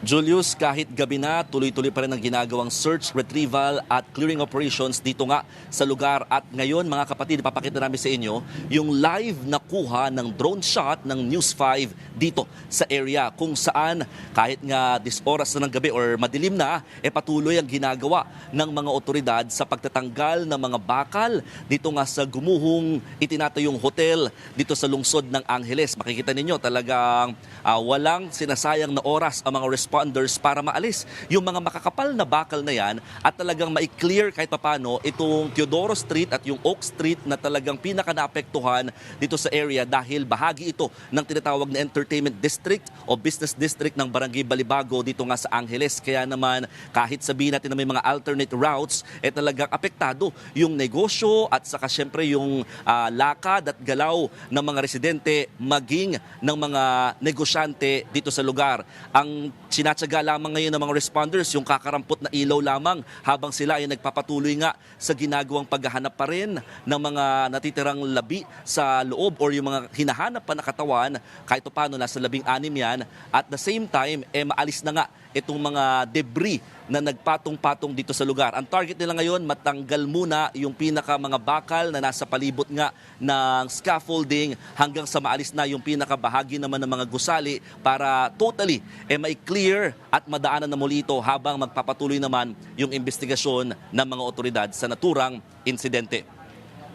Julius, kahit gabi na, tuloy-tuloy pa rin ang ginagawang search, retrieval at clearing operations dito nga sa lugar. At ngayon, mga kapatid, ipapakita namin sa inyo yung live na kuha ng drone shot ng News 5 dito sa area kung saan kahit nga oras na ng gabi or madilim na, patuloy ang ginagawa ng mga otoridad sa pagtatanggal ng mga bakal dito nga sa gumuhong itinatayong hotel dito sa lungsod ng Angeles. Makikita ninyo talagang walang sinasayang na oras ang mga responders para maalis yung mga makakapal na bakal na yan at talagang ma-clear kahit papano itong Teodoro Street at yung Oak Street na talagang pinaka-naapektuhan dito sa area dahil bahagi ito ng tinatawag na Entertainment District o Business District ng Barangay Balibago dito nga sa Angeles. Kaya naman kahit sabihin natin na may mga alternate routes, talagang apektado yung negosyo at saka syempre yung lakad at galaw ng mga residente maging ng mga negosyante dito sa lugar. Ang sinatsaga lamang ngayon ng mga responders yung kakarampot na ilaw lamang habang sila ay nagpapatuloy nga sa ginagawang paghahanap pa rin ng mga natitirang labi sa loob or yung mga hinahanap pa na katawan kahit paano nasa 16 yan. At the same time, maalis na nga itong mga debris na nagpatong-patong dito sa lugar. Ang target nila ngayon, matanggal muna yung pinaka mga bakal na nasa palibot nga ng scaffolding hanggang sa maalis na yung pinakabahagi naman ng mga gusali para totally may clear at madaanan na muli ito habang magpapatuloy naman yung investigasyon ng mga otoridad sa naturang insidente.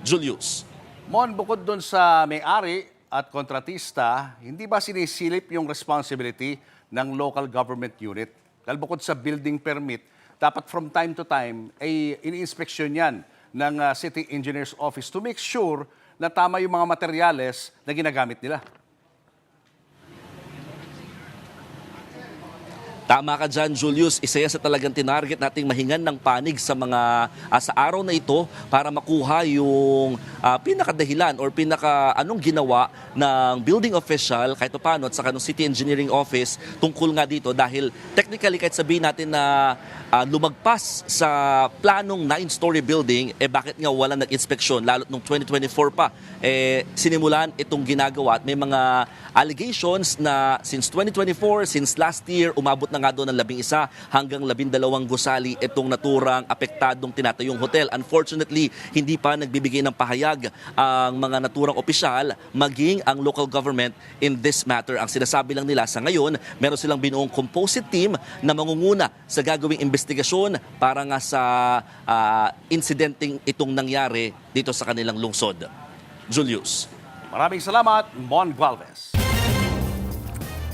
Julius. Mon, bukod doon sa may-ari at kontratista, hindi ba sinisilip yung responsibility ng local government unit? Dahil bukod sa building permit, dapat from time to time ay ini-inspeksyon yan ng City Engineer's Office to make sure na tama yung mga materyales na ginagamit nila. Tama ka dyan, Julius. Isa yan sa talagang tinarget nating mahingan ng panig sa mga sa araw na ito para makuha yung pinakadahilan or anong ginawa ng building official kahit paano at saka ng City Engineering Office tungkol nga dito dahil technically kahit sabihin natin na lumagpas sa planong 9-story building, bakit nga wala nag-inspeksyon lalo't nung 2024 pa sinimulan itong ginagawa at may mga allegations na since 2024, since last year, umabot na nga doon ng 11 hanggang 12 gusali itong naturang apektadong tinatayong hotel. Unfortunately, hindi pa nagbibigay ng pahayag ang mga naturang opisyal maging ang local government in this matter. Ang sinasabi lang nila sa ngayon, meron silang binuong composite team na mangunguna sa gagawing investigasyon para nga sa insidenteng itong nangyari dito sa kanilang lungsod. Julius. Maraming salamat, Mon Gualvez.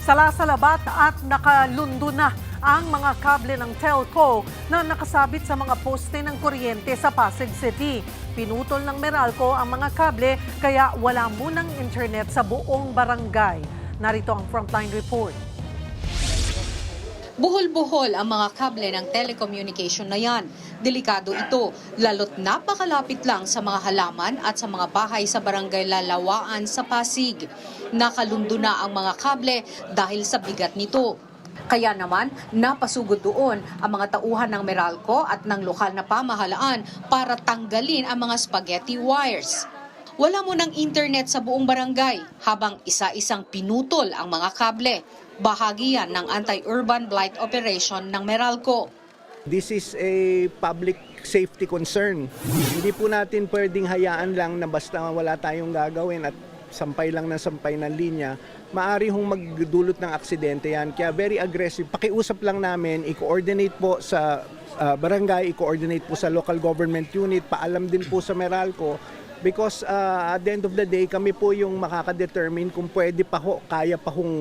Salasalabat at nakalundo na ang mga kable ng telco na nakasabit sa mga poste ng kuryente sa Pasig City. Pinutol ng Meralco ang mga kable kaya wala munang internet sa buong barangay. Narito ang Frontline Report. Buhol-buhol ang mga kable ng telecommunication na yan. Delikado ito, lalo't napakalapit lang sa mga halaman at sa mga bahay sa barangay Lalawaan sa Pasig. Nakalundo na ang mga kable dahil sa bigat nito. Kaya naman, napasugod doon ang mga tauhan ng Meralco at ng lokal na pamahalaan para tanggalin ang mga spaghetti wires. Wala munang internet sa buong barangay habang isa-isang pinutol ang mga kable. Bahagi yan ng anti-urban blight operation ng Meralco. This is a public safety concern. Hindi po natin pwedeng hayaan lang na basta wala tayong gagawin at sampay lang ng sampay ng linya, maaari hong magdulot ng aksidente yan. Kaya very aggressive. Pakiusap lang namin, i-coordinate po sa barangay, i-coordinate po sa local government unit, paalam din po sa Meralco. Because at the end of the day, kami po yung makakadetermine kung pwede pa ho, kaya pa hong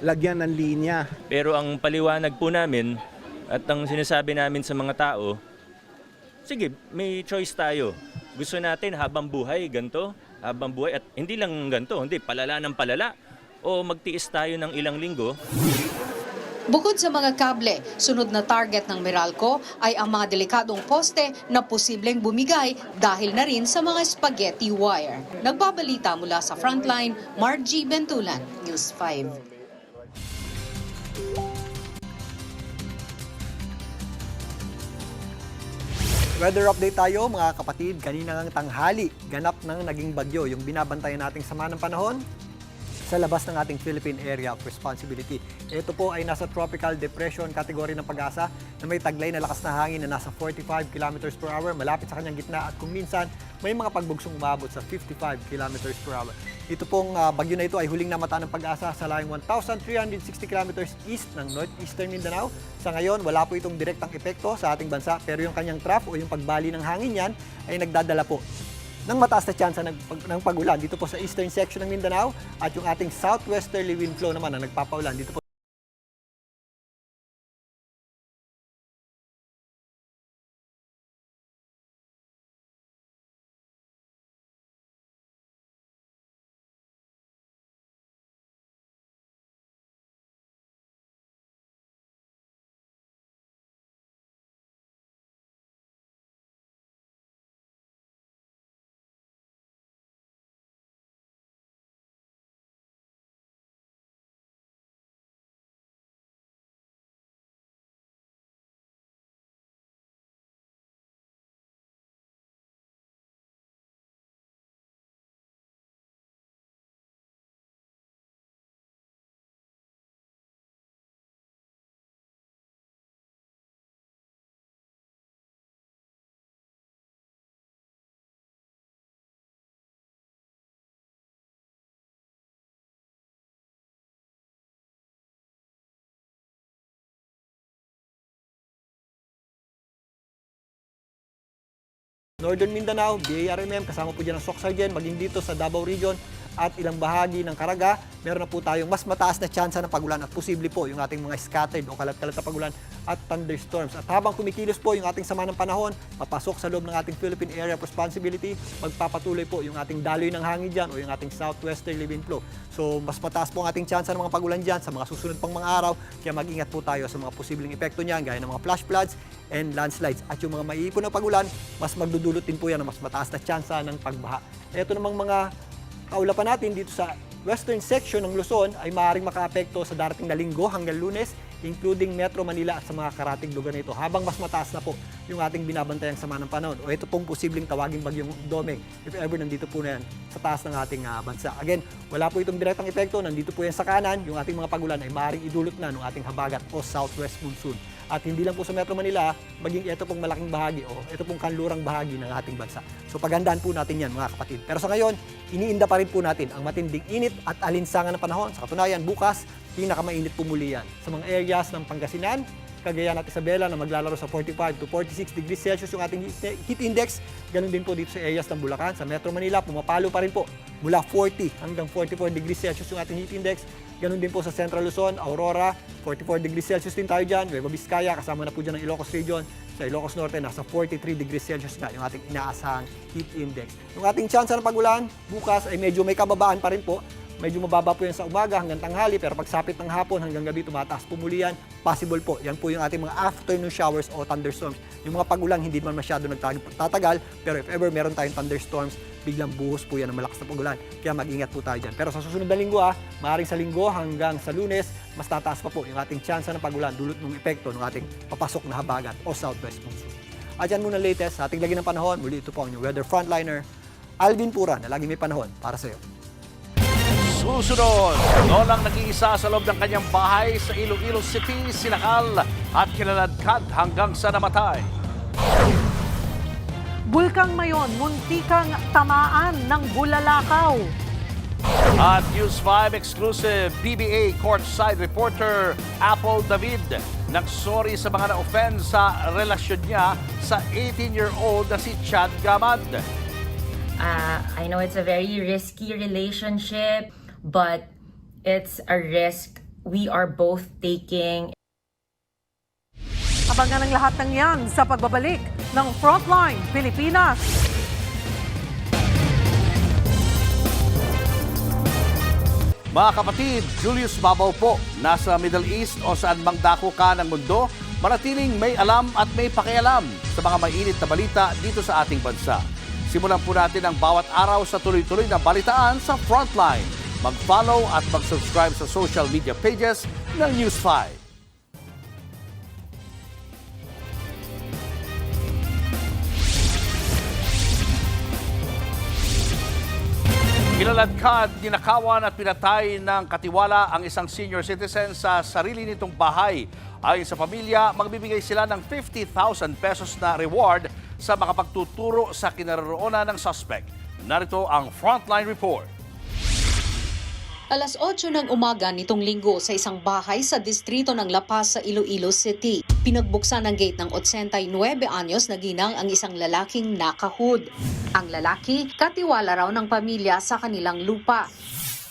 lagyan ng linya. Pero ang paliwanag po namin at ang sinasabi namin sa mga tao, sige, may choice tayo. Gusto natin habang buhay, ganito, habang buhay, at hindi lang ganito, hindi, palala ng palala. O magtiis tayo ng ilang linggo. Bukod sa mga kable, sunod na target ng Meralco ay ang mga delikadong poste na posibleng bumigay dahil na rin sa mga spaghetti wire. Nagbabalita mula sa Frontline, Margie Bentulan, News 5. Weather update tayo mga kapatid. Kanina ngang tanghali, ganap ng naging bagyo yung binabantayan nating sama ng panahon sa labas ng ating Philippine Area of Responsibility. Ito po ay nasa Tropical Depression category ng Pag-asa na may taglay na lakas na hangin na nasa 45 km per hour malapit sa kanyang gitna at kung minsan may mga pagbugsong umabot sa 55 km per hour. Ito pong bagyo na ito ay huling namataan ng Pag-asa sa layong 1,360 km east ng northeastern Mindanao. Sa ngayon, wala po itong direktang epekto sa ating bansa pero yung kanyang trough o yung pagbali ng hangin yan ay nagdadala po ng mataas na tsansa ng pag-ulan dito po sa eastern section ng Mindanao at yung ating southwesterly wind flow naman na nagpapaulan dito po Northern Mindanao, BARMM, kasama po dyan ang Soxargen, maging dito sa Davao Region at ilang bahagi ng Caraga, meron na po tayong mas mataas na tsansa ng pagulan at posible po yung ating mga scattered o kalat-kalat na pagulan at thunderstorms. At habang kumikilos po yung ating sama ng panahon, papasok sa loob ng ating Philippine Area of Responsibility, magpapatuloy po yung ating daloy ng hangin dyan o yung ating southwesterly wind flow. So mas mataas po ang ating tsansa ng mga pagulan dyan sa mga susunod pang mga araw, kaya mag-ingat po tayo sa mga posibleng epekto niyan gaya ng mga flash floods and landslides. At yung mga maiipon na pagulan, mas magdudulot din po yan ng mas mataas na tsansa ng pagbaha. Ito namang mga kaulapan natin dito sa western section ng Luzon ay maaaring makaapekto sa darating na linggo hanggang Lunes, including Metro Manila at sa mga karating lugar nito, habang mas mataas na po yung ating binabantayang sama ng panahon o ito pong posibleng tawaging bagyong Domeng if ever nandito po na yan sa taas ng ating bansa. Again, wala po itong direktang epekto, nandito po yan sa kanan, yung ating mga pagulan ay maaaring idulot na ng ating habagat o southwest monsoon. At hindi lang po sa Metro Manila, maging ito pong malaking bahagi o ito pong kanlurang bahagi ng ating bansa. So paghandaan po natin yan mga kapatid. Pero sa ngayon, iniinda pa rin po natin ang matinding init at alinsangan ng panahon. Sa katunayan, bukas, pinakamainit po muli yan. Sa mga areas ng Pangasinan, Cagayan at Isabela na maglalaro sa 45 to 46 degrees Celsius yung ating heat index. Ganun din po dito sa areas ng Bulacan. Sa Metro Manila, pumapalo pa rin po mula 40 hanggang 44 degrees Celsius yung ating heat index. Ganun din po sa Central Luzon, Aurora, 44 degrees Celsius din tayo dyan. Nueva Vizcaya, kasama na po dyan ng Ilocos Region. Sa Ilocos Norte, nasa 43 degrees Celsius na yung ating inaasahang heat index. Yung ating tsansa ng pagulan, bukas ay medyo may kababaan pa rin po. Medyo mababa po yan sa umaga hanggang tanghali, pero pagsapit ng hapon hanggang gabi, tumataas po muli yan. Possible po. Yan po yung ating mga afternoon showers o thunderstorms. Yung mga pagulang hindi man masyado nagtatagal, pero if ever meron tayong thunderstorms, biglang buhos po yan ng malakas na pagulan. Kaya mag-ingat po tayo dyan. Pero sa susunod na linggo, maaaring sa linggo hanggang sa Lunes, mas tataas pa po yung ating tsansa ng pagulan dulot ng epekto ng ating papasok na habagat o southwest monsoon. At yan muna latest sa ating lagi ng panahon. Muli ito po ang inyong weather frontliner, Alvin Pura, na lagi may panahon para sa iyo. Susunod, lolang nag-iisa sa loob ng kanyang bahay sa Iloilo City, sinakal at kinaladkad hanggang sa namatay. Bulkang Mayon, muntikang tamaan ng bulalakaw. At News 5 exclusive PBA courtside reporter Apple David nagsorry sa mga na-offend sa relasyon niya sa 18-year-old na si Chad Gamad. I know it's a very risky relationship, but it's a risk we are both taking. Abangan ang lahat ng yan sa pagbabalik ng Frontline Pilipinas. Mga kapatid, Julius Babaw po, nasa Middle East o saan mang dako ka ng mundo, manatiling may alam at may pakialam sa mga mainit na balita dito sa ating bansa. Simulan po natin ang bawat araw sa tuloy-tuloy na balitaan sa Frontline. Mag-follow at mag-subscribe sa social media pages ng News 5. Kinaladkad, ninakawan at pinatay ng katiwala ang isang senior citizen sa sarili nitong bahay. Ayon sa pamilya, magbibigay sila ng 50,000 pesos na reward sa makapagtuturo sa kinaroroonan ng suspect. Narito ang Frontline Report. Alas 8 ng umaga nitong linggo sa isang bahay sa distrito ng La Paz sa Iloilo City. Pinagbuksan ng gate ng 89 anyos na ginang ang isang lalaking nakahud. Ang lalaki, katiwala raw ng pamilya sa kanilang lupa.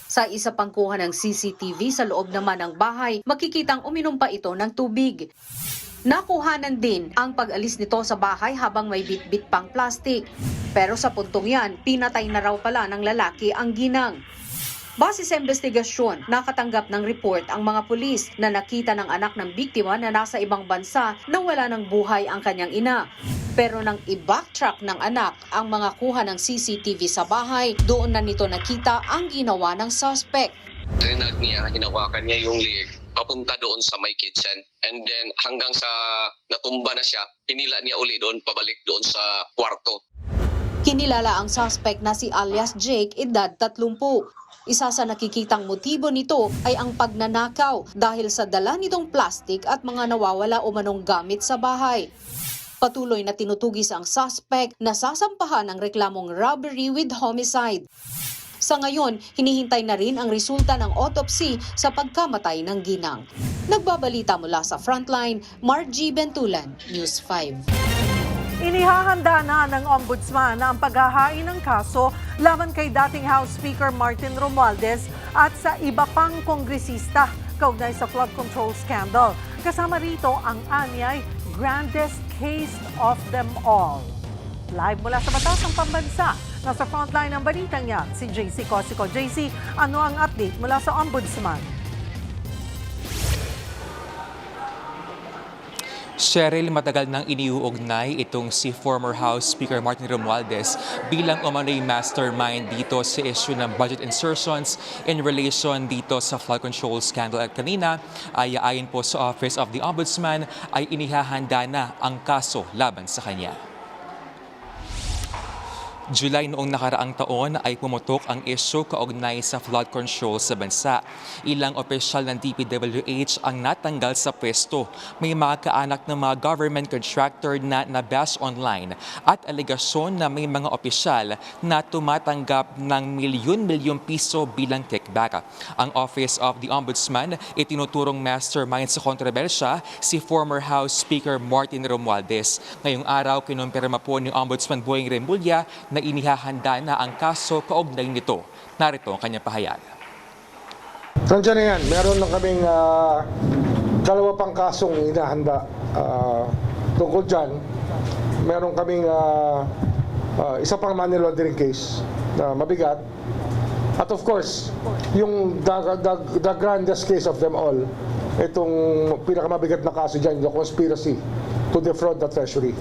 Sa isa pang kuha ng CCTV sa loob naman ng bahay, makikitang uminom pa ito ng tubig. Nakuhanan din ang pag-alis nito sa bahay habang may bit-bit pang plastic. Pero sa puntong yan, pinatay na raw pala ng lalaki ang ginang. Base sa investigasyon, nakatanggap ng report ang mga pulis na nakita ng anak ng biktima na nasa ibang bansa na wala ng buhay ang kanyang ina. Pero nang i-backtrack ng anak ang mga kuha ng CCTV sa bahay, doon na nito nakita ang ginawa ng suspect. Rinag niya, hinawakan niya yung leg papunta doon sa may kitchen. And then hanggang sa natumba na siya, hinila niya uli doon, pabalik doon sa kwarto. Kinilala ang suspect na si alias Jake, edad 30. Isa sa nakikitang motibo nito ay ang pagnanakaw dahil sa dala nitong plastic at mga nawawala o manong gamit sa bahay. Patuloy na tinutugis ang suspect na sasampahan ng reklamong robbery with homicide. Sa ngayon, hinihintay na rin ang resulta ng autopsy sa pagkamatay ng ginang. Nagbabalita mula sa Frontline, Mark G. Bentulan, News 5. Inihahanda na ng Ombudsman na ang paghahain ng kaso laban kay dating House Speaker Martin Romualdez at sa iba pang kongresista kaugnay sa flood control scandal. Kasama rito ang anyay grandest case of them all. Live mula sa Batasang Pambansa, nasa frontline ng balitang yan, si JC Cosico. JC, ano ang update mula sa Ombudsman? Cheryl, matagal nang iniuugnay itong si former House Speaker Martin Romualdez bilang umano'y mastermind dito sa issue ng budget insertions in relation dito sa flood control scandal. At kanina ay ayon po sa Office of the Ombudsman ay inihahanda na ang kaso laban sa kanya. July noong nakaraang taon ay pumutok ang issue kaugnay sa flood control sa bansa. Ilang opisyal ng DPWH ang natanggal sa pwesto. May mga kaanak ng mga government contractor na nabash online at alegasyon na may mga opisyal na tumatanggap ng milyon-milyong piso bilang kickback. Ang Office of the Ombudsman itinuturong mastermind sa kontrobersya si former House Speaker Martin Romualdez. Ngayong araw, kinumpirma po ni Ombudsman Boying Remulla na inihahanda na ang kaso kaugnay nito. Narito ang kanyang pahayag. Nandiyan na yan. Meron lang kaming dalawa pang kasong inahanda tungkol dyan. Meron kaming isa pang money laundering case na mabigat. At of course, yung the grandest case of them all, itong pinakamabigat na kaso dyan, yung conspiracy to defraud the treasury.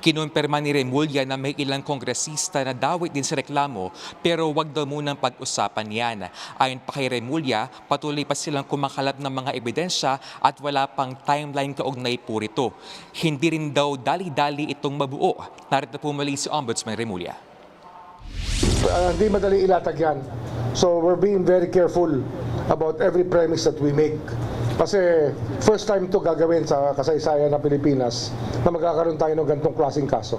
Kinumpirma ni Remulla na may ilang kongresista na dawit din sa reklamo pero wag daw munang pag-usapan yan. Ayon pa kay Remulla, patuloy pa silang kumakalap ng mga ebidensya at wala pang timeline kaugnay po rito. Hindi rin daw dali-dali itong mabuo. Narito po muli si Ombudsman Remulla. Hindi madali ilatag yan. So we're being very careful about every premise that we make. Kasi first time to gagawin sa kasaysayan ng Pilipinas na magkakaroon tayo ng ganitong klaseng kaso.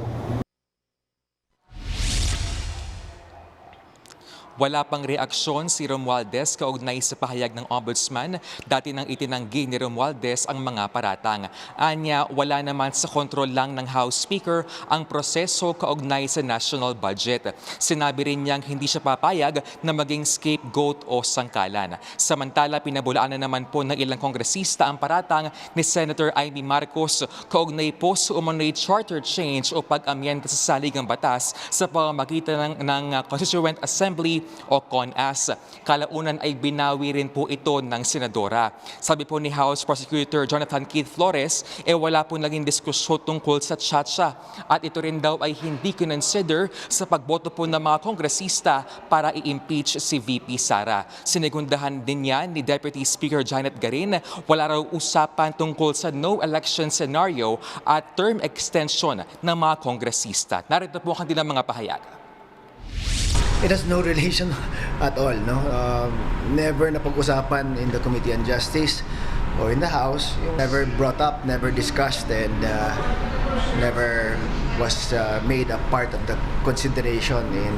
Wala pang reaksyon si Romualdez kaugnay sa pahayag ng Ombudsman. Dati nang itinanggi ni Romualdez ang mga paratang. Anya, wala naman sa kontrol lang ng House Speaker ang proseso kaugnay sa national budget. Sinabi rin niyang hindi siya papayag na maging scapegoat o sangkalan. Samantala, pinabulaan na naman po ng ilang kongresista ang paratang ni Senator Amy Marcos kaugnay po sa umano'y charter change o pag-amyenda sa saligang batas sa pamamagitan ng Constituent Assembly o CONAS. Kalaunan ay binawi rin po ito ng senadora. Sabi po ni House Prosecutor Jonathan Keith Flores, wala po naging diskusyon tungkol sa Chacha at ito rin daw ay hindi kinonsider sa pagboto po ng mga kongresista para i-impeach si VP Sara. Sinigundahan din yan ni Deputy Speaker Janet Garin, wala raw usapan tungkol sa no election scenario at term extension ng mga kongresista. Narito po ang kanilang mga pahayag. It has no relation at all, no? Never na pag-usapan in the Committee on Justice or in the House. Never brought up, never discussed, and never was made a part of the consideration in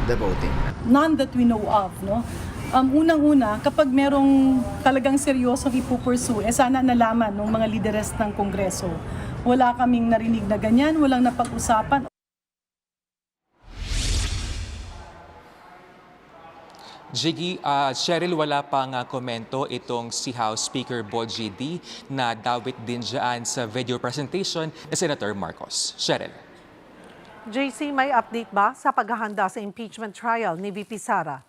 the voting. None that we know of, no? Unang-una, kapag merong talagang seryosong ipupursue, sana nalaman ng mga lideres ng Kongreso. Wala kaming narinig na ganyan, walang napag-usapan. Jiggy, Cheryl, wala pang komento itong si House Speaker Boji D na dawit din dyan sa video presentation ni Senator Marcos. Cheryl. JC, may update ba sa paghahanda sa impeachment trial ni VP Sara?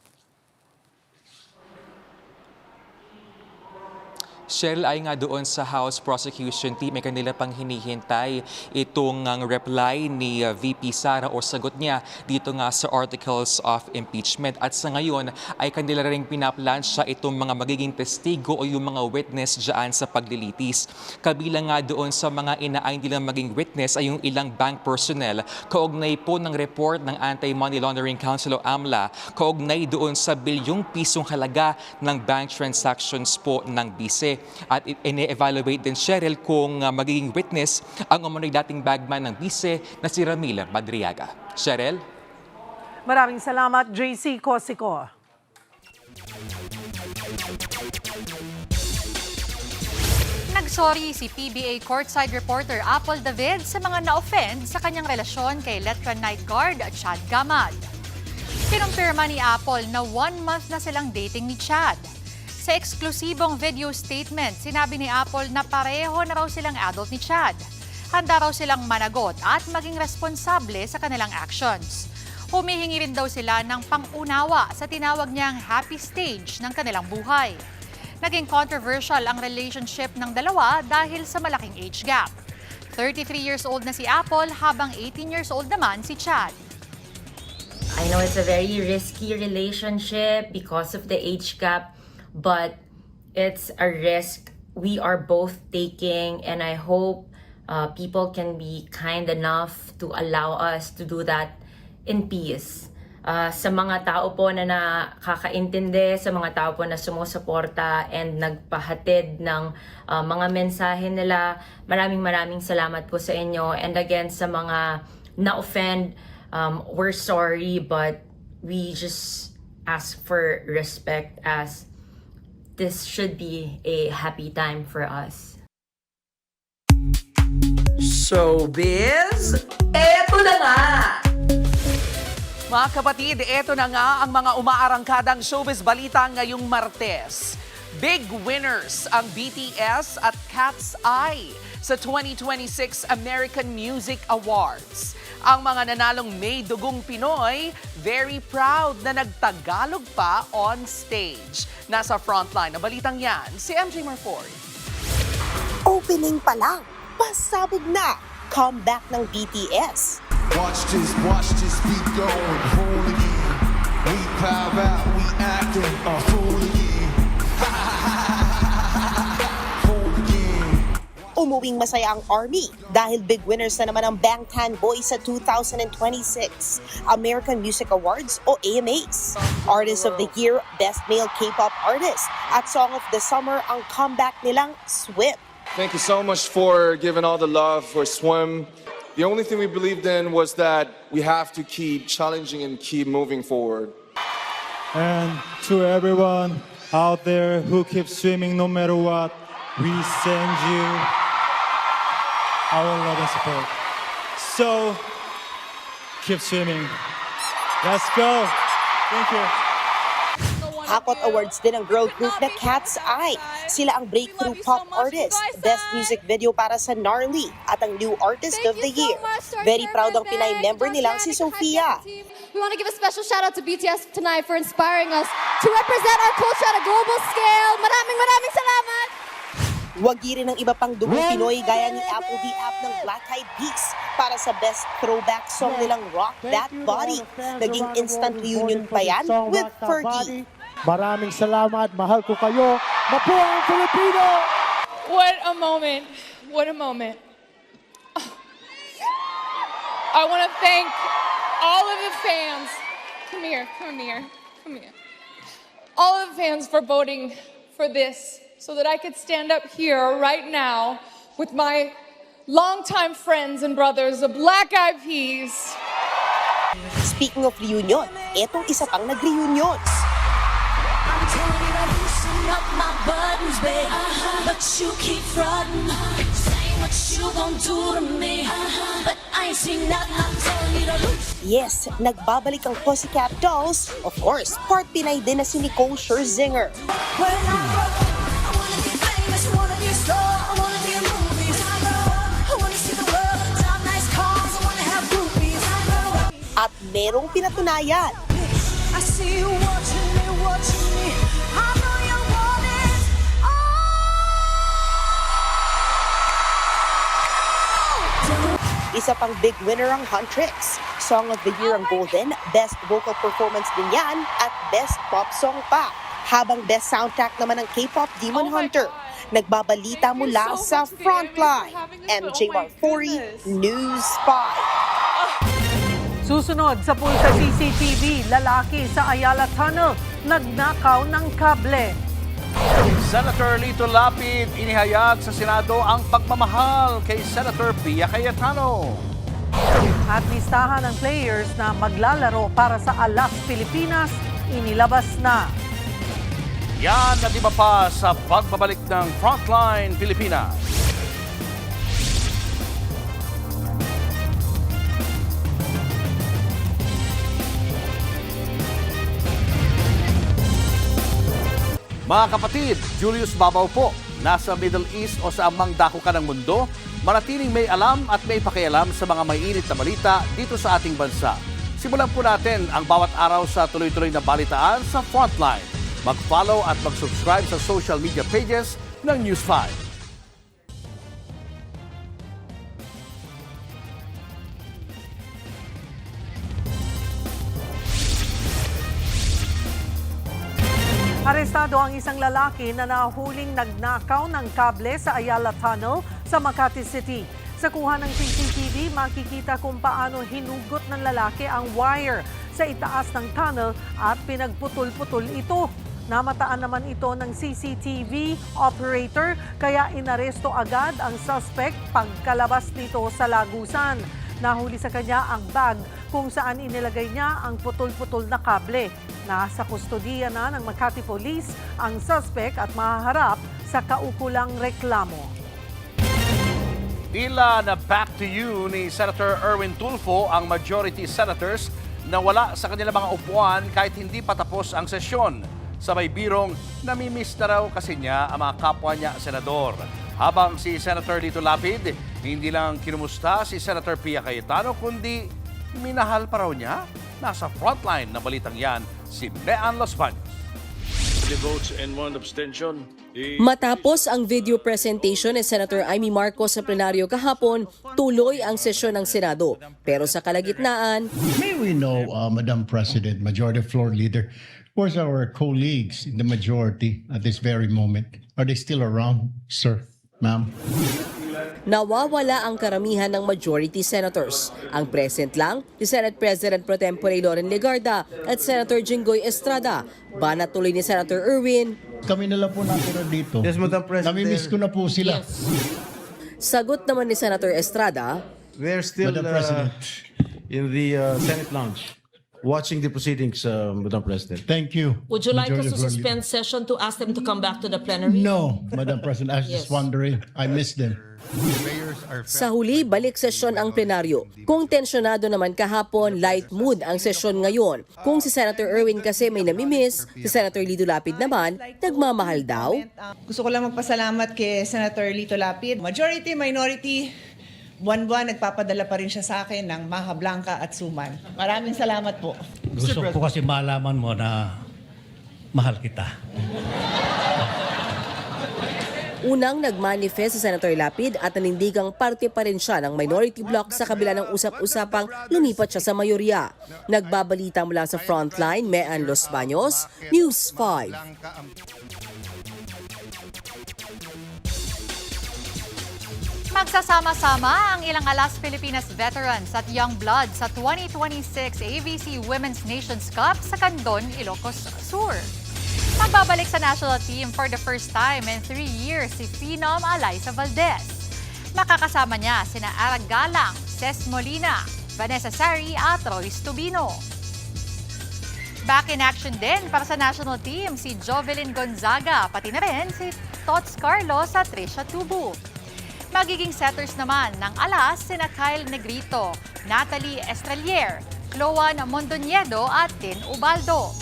Cheryl, ay nga doon sa House Prosecution Team, may kanila pang hinihintay itong reply ni VP Sara o sagot niya dito nga sa Articles of Impeachment. At sa ngayon ay kanila rin pinaplansya itong mga magiging testigo o yung mga witness dyan sa paglilitis. Kabilang nga doon sa mga inaay nilang maging witness ay yung ilang bank personnel kaugnay po ng report ng Anti-Money Laundering Council o AMLA kaugnay doon sa bilyong pisong halaga ng bank transactions po ng BICE. At ine-evaluate din Cheryl kung magiging witness ang umano'y dating bagman ng BICE na si Ramil Madriaga. Cheryl? Maraming salamat, JC Cosico. Nagsorry si PBA courtside reporter Apple David sa mga na-offend sa kanyang relasyon kay Letra Night Guard at Chad Gamad. Kinumpirma ni Apple na 1 month na silang dating ni Chad. Sa eksklusibong video statement, sinabi ni Apple na pareho na raw silang adult ni Chad. Handa raw silang managot at maging responsable sa kanilang actions. Humihingi rin daw sila ng pang-unawa sa tinawag niyang happy stage ng kanilang buhay. Naging controversial ang relationship ng dalawa dahil sa malaking age gap. 33 years old na si Apple habang 18 years old naman si Chad. I know it's a very risky relationship because of the age gap, but it's a risk we are both taking, and I hope people can be kind enough to allow us to do that in peace. Sa mga tao po na nakakaintindi, sa mga tao po na sumusuporta and nagpahatid ng mga mensahe nila, maraming salamat po sa inyo. And again, sa mga na-offend, we're sorry, but we just ask for respect as this should be a happy time for us. Showbiz, eto na nga! Mga kapatid, eto na nga ang mga umaarangkadang showbiz balita ngayong Martes. Big winners ang BTS at Cat's Eye sa 2026 American Music Awards. Ang mga nanalong May Dugong Pinoy, very proud na nagtagalog pa on stage. Nasa frontline na balitang yan, si MJ Marford. Opening pa lang, pasabog na, comeback ng BTS. Watch this beat going, hooligan. We pop out, we acting a hooligan. Umuwing masaya ang ARMY dahil big winners na naman ang Bangtan Boys sa 2026 American Music Awards o AMAs. Artist of the Year, Best Male K-pop Artist at Song of the Summer ang comeback nilang SWIM. Thank you so much for giving all the love for SWIM. The only thing we believed in was that we have to keep challenging and keep moving forward. And to everyone out there who keeps swimming no matter what, we send you our love and support. So, keep swimming. Let's go. Thank you. Hakot Awards din ang girl group na Cat's Eye. Sila ang breakthrough pop artist, best music video para sa Gnarly at ang new artist of the year. Very proud ang Pinay member nilang si Sophia. We want to give a special shout out to BTS tonight for inspiring us to represent our culture at a global scale. Maraming salamat! Wagi rin ang iba pang dugong Pinoy gaya ni Apple D. App ng Black Eyed Peas para sa best throwback song nilang Rock That Body. Naging instant reunion pa yan with Fergie. Maraming salamat, mahal ko kayo. Mabuhay ang Pilipino! What a moment. What a moment. I want to thank all of the fans. Come here. All of the fans for voting for this so that I could stand up here right now with my longtime friends and brothers, the Black Eyed Peas. Speaking of reunion, etong isa pang nag-reunion. Up my buttons, babe, but you keep frontin', saying what you gon' do to me, but I ain't seen nothing. I'm telling you to lose. Yes, nagbabalik ang Pussycat Dolls. Of course, part Pinay din na si Nicole Scherzinger. When I grow up, I wanna be famous, I wanna be a star, I wanna be in movies. I grow up, I wanna see the world, drive nice cars, I wanna have groupies. I grow up. At merong pinatunayan. I see you watching me. I know you want it. Isa pang big winner ang Huntrix. Song of the Year ang Golden, Best Vocal Performance din yan, at Best Pop Song pa. Habang Best Soundtrack naman ang K-Pop Demon Hunter. Nagbabalita mula sa Frontline. MJ Marfori, News 5. Susunod sa pulsa CCTV, lalaki sa Ayala Tunnel, nagnakaw ng kable. Senator Lito Lapid inihayag sa Senado ang pagmamahal kay Senator Pia Cayetano. At listahan ng players na maglalaro para sa Alas Pilipinas, inilabas na. Yan at iba pa sa pagbabalik ng Frontline Pilipinas. Mga kapatid, Julius Babaw po. Nasa Middle East o sa amang dako ka ng mundo, manatiling may alam at may pakialam sa mga mainit na balita dito sa ating bansa. Simulan po natin ang bawat araw sa tuloy-tuloy na balitaan sa Frontline. Mag-follow at mag-subscribe sa social media pages ng News 5. Arestado ang isang lalaki na nahuling nagnakaw ng kable sa Ayala Tunnel sa Makati City. Sa kuha ng CCTV, makikita kung paano hinugot ng lalaki ang wire sa itaas ng tunnel at pinagputol-putol ito. Namataan naman ito ng CCTV operator kaya inaresto agad ang suspect pagkalabas nito sa lagusan. Nahuli sa kanya ang bag kung saan inilagay niya ang putol-putol na kable. Nasa kustodiya na ng Makati Police ang suspect at mahaharap sa kaukulang reklamo. Tila na back to you ni Senator Erwin Tulfo ang majority senators na wala sa kanilang mga upuan kahit hindi pa tapos ang sesyon. Sabay birong namimiss na raw kasi niya ang mga kapwa niya senador. Habang si Senator Lito Lapid, hindi lang kinumusta si Senator Pia Cayetano kundi minahal pa raw niya. Nasa frontline na balitang yan si Mean Los Baños. Votes and 1 abstention. Matapos ang video presentation ni Senator Amy Marcos sa plenaryo kahapon, tuloy ang sesyon ng Senado. Pero sa kalagitnaan, may we know, Madam President, Majority Floor Leader, where's our colleagues in the majority at this very moment? Are they still around, sir, ma'am? nawawala ang karamihan ng majority senators. Ang present lang, si Senate President Pro Tempore Loren Legarda at Senator Jinggoy Estrada. Banat tuloy ni Senator Erwin. Kami na lang po natira dito. Yes, Madam President. Namimiss ko na po sila. Yes. Sagot naman ni Senator Estrada, they're still in the Senate lounge. watching the proceedings, Madam President. Thank you. Would you like us Majority to Floor Leader. suspend session to ask them to come back to the plenary? No, Madam President, I was just Yes. wondering. I missed them. Sa huli, balik sesyon ang plenaryo. Kung tensyonado naman kahapon, light mood ang sesyon ngayon. Kung si Senator Erwin kasi may namimiss, si Senator Lito Lapid naman, nagmamahal daw. Gusto ko lang magpasalamat kay Senator Lito Lapid. Majority, minority, buwan-buwan nagpapadala pa rin siya sa akin ng Maha Blanca at Suman. Maraming salamat po. Gusto ko kasi malaman mo na mahal kita. Unang nagmanifest si Senator Lapid at nanindigang parte pa rin siya ng minority bloc sa kabila ng usap-usapang lumipat siya sa mayorya. Nagbabalita mula sa Frontline, Mean Los Baños, News 5. Magsasama-sama ang ilang Alas Pilipinas veterans at young blood sa 2026 ABC Women's Nations Cup sa Candon, Ilocos Sur. Magbabalik sa national team for the first time in 3 years si Phenom Alyssa Valdez. Makakasama niya sina Arag Galang, Ces Molina, Vanessa Sari at Royce Tubino. Back in action din para sa national team si Jovelyn Gonzaga, pati na rin si Tots Carlos at Trisha Tubu. Magiging setters naman ng alas sina Kyle Negrito, Natalie Estrelier, Chloan Mondoñedo at Tin Ubaldo.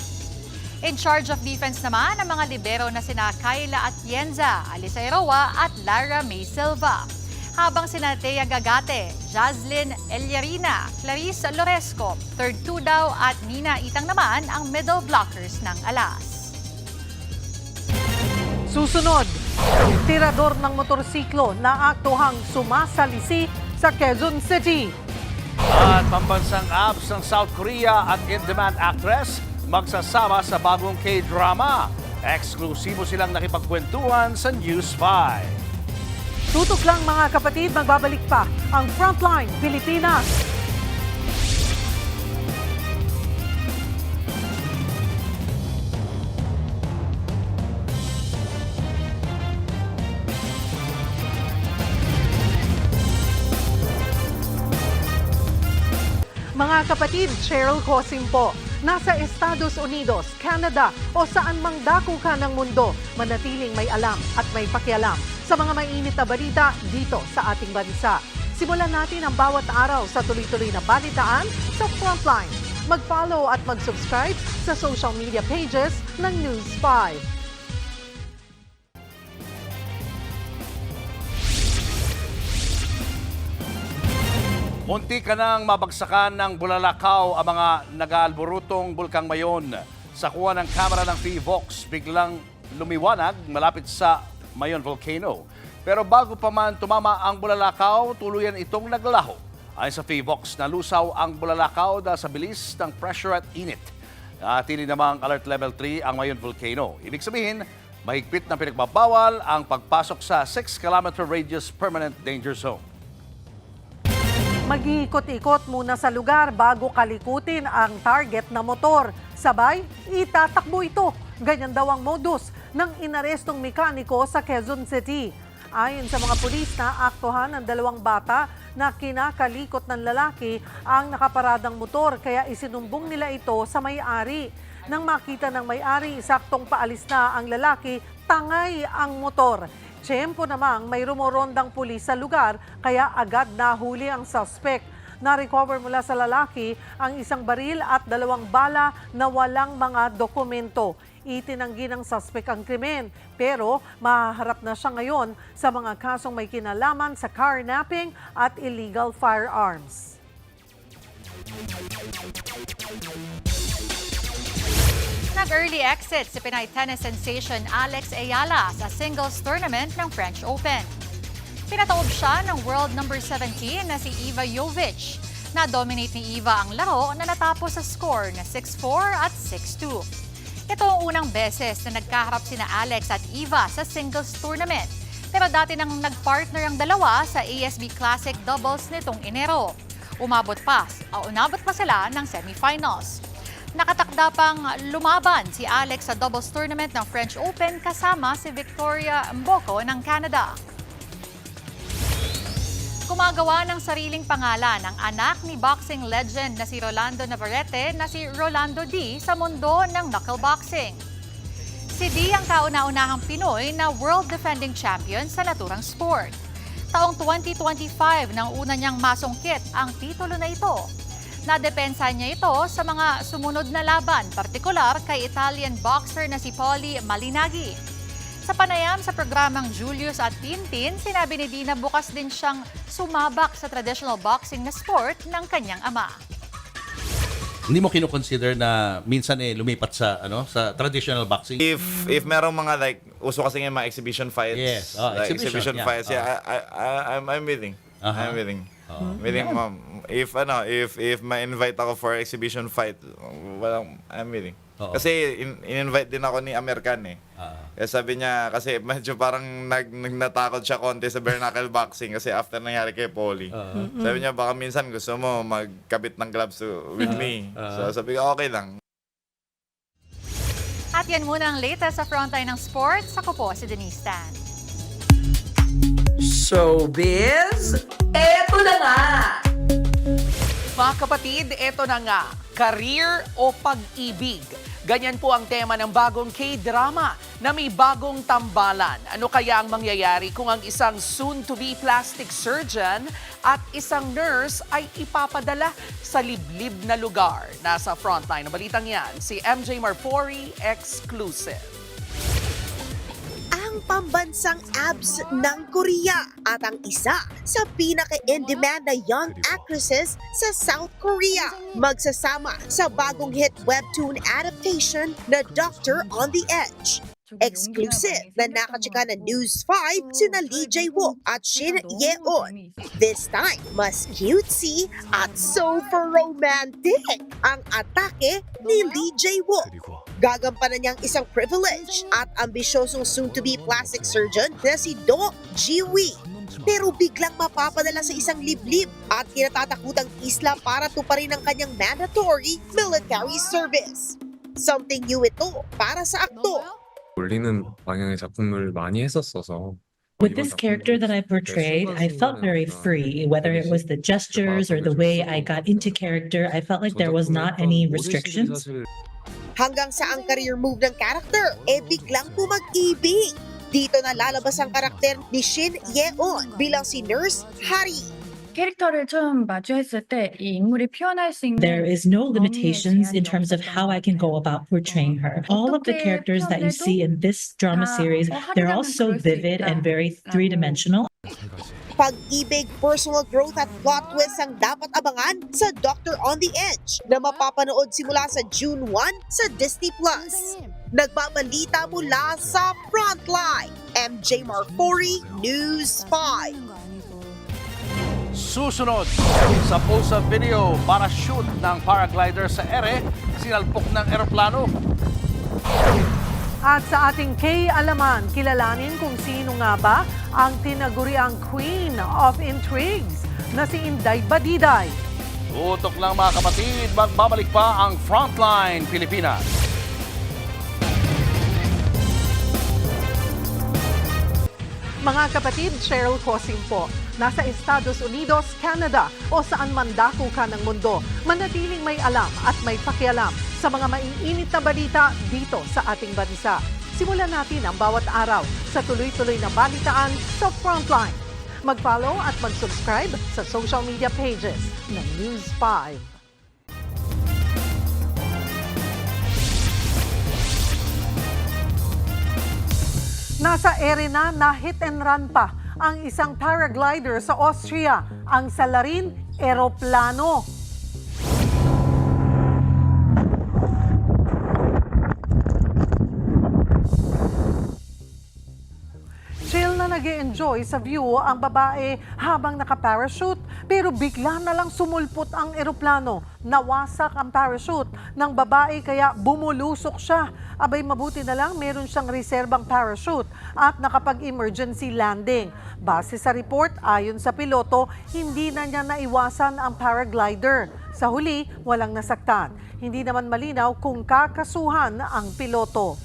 In charge of defense naman ang mga libero na sina Kayla Atienza, Alisa Eroa at Lara May Silva. Habang sina Thea Gagate, Jazlyn Eliarina, Clarice Loresco, Third Tudaw at Nina Itang naman ang middle blockers ng alas. Susunod, tirador ng motorsiklo na aktuhang sumasalisi sa Quezon City. At pambansang abs ng South Korea at in-demand actress magsasama sa bagong K-drama. Eksklusibo silang nakipagkwentuhan sa News 5. Tutok lang mga kapatid, magbabalik pa ang Frontline Pilipinas. Mga kapatid, Cheryl Cosim po. Nasa Estados Unidos, Canada o saan mang dako ka ng mundo, manatiling may alam at may pakialam sa mga mainit na balita dito sa ating bansa. Simulan natin ang bawat araw sa tuloy-tuloy na balitaan sa Frontline. Mag-follow at mag-subscribe sa social media pages ng News 5. Munti ka nang mabagsakan ng bulalakaw ang mga nag-aalborotong Bulkang Mayon. Sa kuha ng kamera ng PVOX, biglang lumiwanag malapit sa Mayon Volcano. Pero bago pa man tumama ang bulalakaw, tuluyan itong naglaho. Ayon sa PVOX, nalusaw ang bulalakaw dahil sa bilis ng pressure at init. Natili namang Alert Level 3 ang Mayon Volcano. Ibig sabihin, mahigpit na pinagbabawal ang pagpasok sa 6-kilometer radius permanent danger zone. Mag-iikot-ikot muna sa lugar bago kalikutin ang target na motor. Sabay, itatakbo ito. Ganyan daw ang modus ng inarestong mekaniko sa Quezon City. Ayon sa mga pulis, naaktuhan ng 2 bata na kinakalikot ng lalaki ang nakaparadang motor kaya isinumbong nila ito sa may-ari. Nang makita ng may-ari, saktong paalis na ang lalaki, tangay ang motor. Tiyempo namang may rumorondang pulis sa lugar kaya agad nahuli ang suspect. Na-recover mula sa lalaki ang 1 baril at 2 bala na walang mga dokumento. Itinanggi ng suspect ang krimen pero mahaharap na siya ngayon sa mga kasong may kinalaman sa carnapping at illegal firearms. Nag-early exit si Pinay tennis sensation Alex Ayala sa singles tournament ng French Open. Pinataob siya ng world number 17 na si Iva Jovic. Na-dominate ni Iva ang laro na natapos sa score na 6-4 at 6-2. Ito ang unang beses na nagkaharap sina Alex at Iva sa singles tournament. Pero dati nang nagpartner ang dalawa sa ASB Classic doubles nitong Enero. Umabot pa sila ng semifinals. Nakatakda pang lumaban si Alex sa doubles tournament ng French Open kasama si Victoria Mboko ng Canada. Gumagawa ng sariling pangalan ang anak ni boxing legend na si Rolando Navarrete na si Rolando D sa mundo ng knuckle boxing. Si D ang kauna-unahang Pinoy na world defending champion sa naturang sport. Taong 2025 nang una niyang masungkit ang titulo na ito. Nadepensa niya ito sa mga sumunod na laban, partikular kay Italian boxer na si Polly Malinaghi. Sa panayam sa programang Julius at Tintin, sinabi ni Dina bukas din siyang sumabak sa traditional boxing na sport ng kanyang ama. Hindi mo kino-consider na minsan lumipat sa sa traditional boxing? If merong mga like uso kasi ng mga exhibition fights. Yes. Like exhibition fights. Yeah, I'm willing. I'm willing. Willing, ma'am. If ma-invite ako for exhibition fight, I'm willing. Kasi in-invite din ako ni American Kaya sabi niya, kasi medyo parang natakot siya konti sa bare knuckle boxing kasi after nangyari kay Polly. Sabi niya, baka minsan gusto mo magkabit ng gloves with me. So sabi ko, okay lang. At yan muna ang latest sa frontline ng sports. Ako po si Denise Tan. Showbiz, eto na nga! Mga kapatid, eto na nga, career o pag-ibig. Ganyan po ang tema ng bagong K-drama na may bagong tambalan. Ano kaya ang mangyayari kung ang isang soon-to-be plastic surgeon at isang nurse ay ipapadala sa liblib na lugar? Nasa frontline ng balitang yan, si MJ Marfori, exclusive. Ang pambansang abs ng Korea at ang isa sa pinaka-in-demand na young actresses sa South Korea. Magsasama sa bagong hit webtoon adaptation na Doctor on the Edge. Exclusive na nakachika ng News 5 sina Lee Jae-wook at Shin Ye-on. This time, mas cutesy at super romantic ang atake ni Lee Jae-wook. Gagampanan niyang isang privileged at ambisyosong soon-to-be plastic surgeon na si Do Ji-wee. Pero biglang mapapadala sa isang liblib at kinatatakutang isla para tuparin ang kanyang mandatory military service. Something new ito para sa aktor. 올리는 방향의 작품을 많이 했었어서 With this character that I portrayed, I felt very free, whether it was the gestures or the way I got into character. I felt like there was not any restrictions. Hanggang sa ang career move ng character, biglang pumag-ibig. Dito na lalabas ang karakter ni Shin Ye-on bilang si Nurse Hari. 캐릭터를 처음 마주했을 때 이 인물이 표현할 수 있는 There is no limitations in terms of how I can go about portraying her. All of the characters that you see in this drama series, they're all so vivid and very three-dimensional. Pag-ibig, personal growth at plot twists ang dapat abangan sa Doctor on the Edge na mapapanood simula sa June 1 sa Disney+. Nagbabalita mula sa Frontline, MJ Marfori, News 5. Susunod sa post-up video para shoot ng paraglider sa ere, sinalpok ng eroplano. At sa ating K-alaman, kilalanin kung sino nga ba ang tinaguriang Queen of Intrigues na si Inday Badiday. Tutok lang mga kapatid, magbabalik pa ang Frontline Pilipinas. Mga kapatid, Cheryl Cosing po. Nasa Estados Unidos, Canada o saan man dako ka ng mundo, manatiling may alam at may pakialam sa mga maiinit na balita dito sa ating bansa. Simulan natin ang bawat araw sa tuloy-tuloy na balitaan sa Frontline. Mag-follow at mag-subscribe sa social media pages ng News 5. Nasa ere na hit and run pa ang isang paraglider sa Austria, ang Salarin Eroplano. Chill na nag-e-enjoy sa view ang babae habang naka-parachute pero bigla na lang sumulpot ang eroplano. Nawasak ang parachute ng babae kaya bumulusok siya. Abay mabuti na lang meron siyang reserbang parachute at nakapag-emergency landing. Base sa report, ayon sa piloto, hindi na niya naiwasan ang paraglider. Sa huli, walang nasaktan. Hindi naman malinaw kung kakasuhan ang piloto.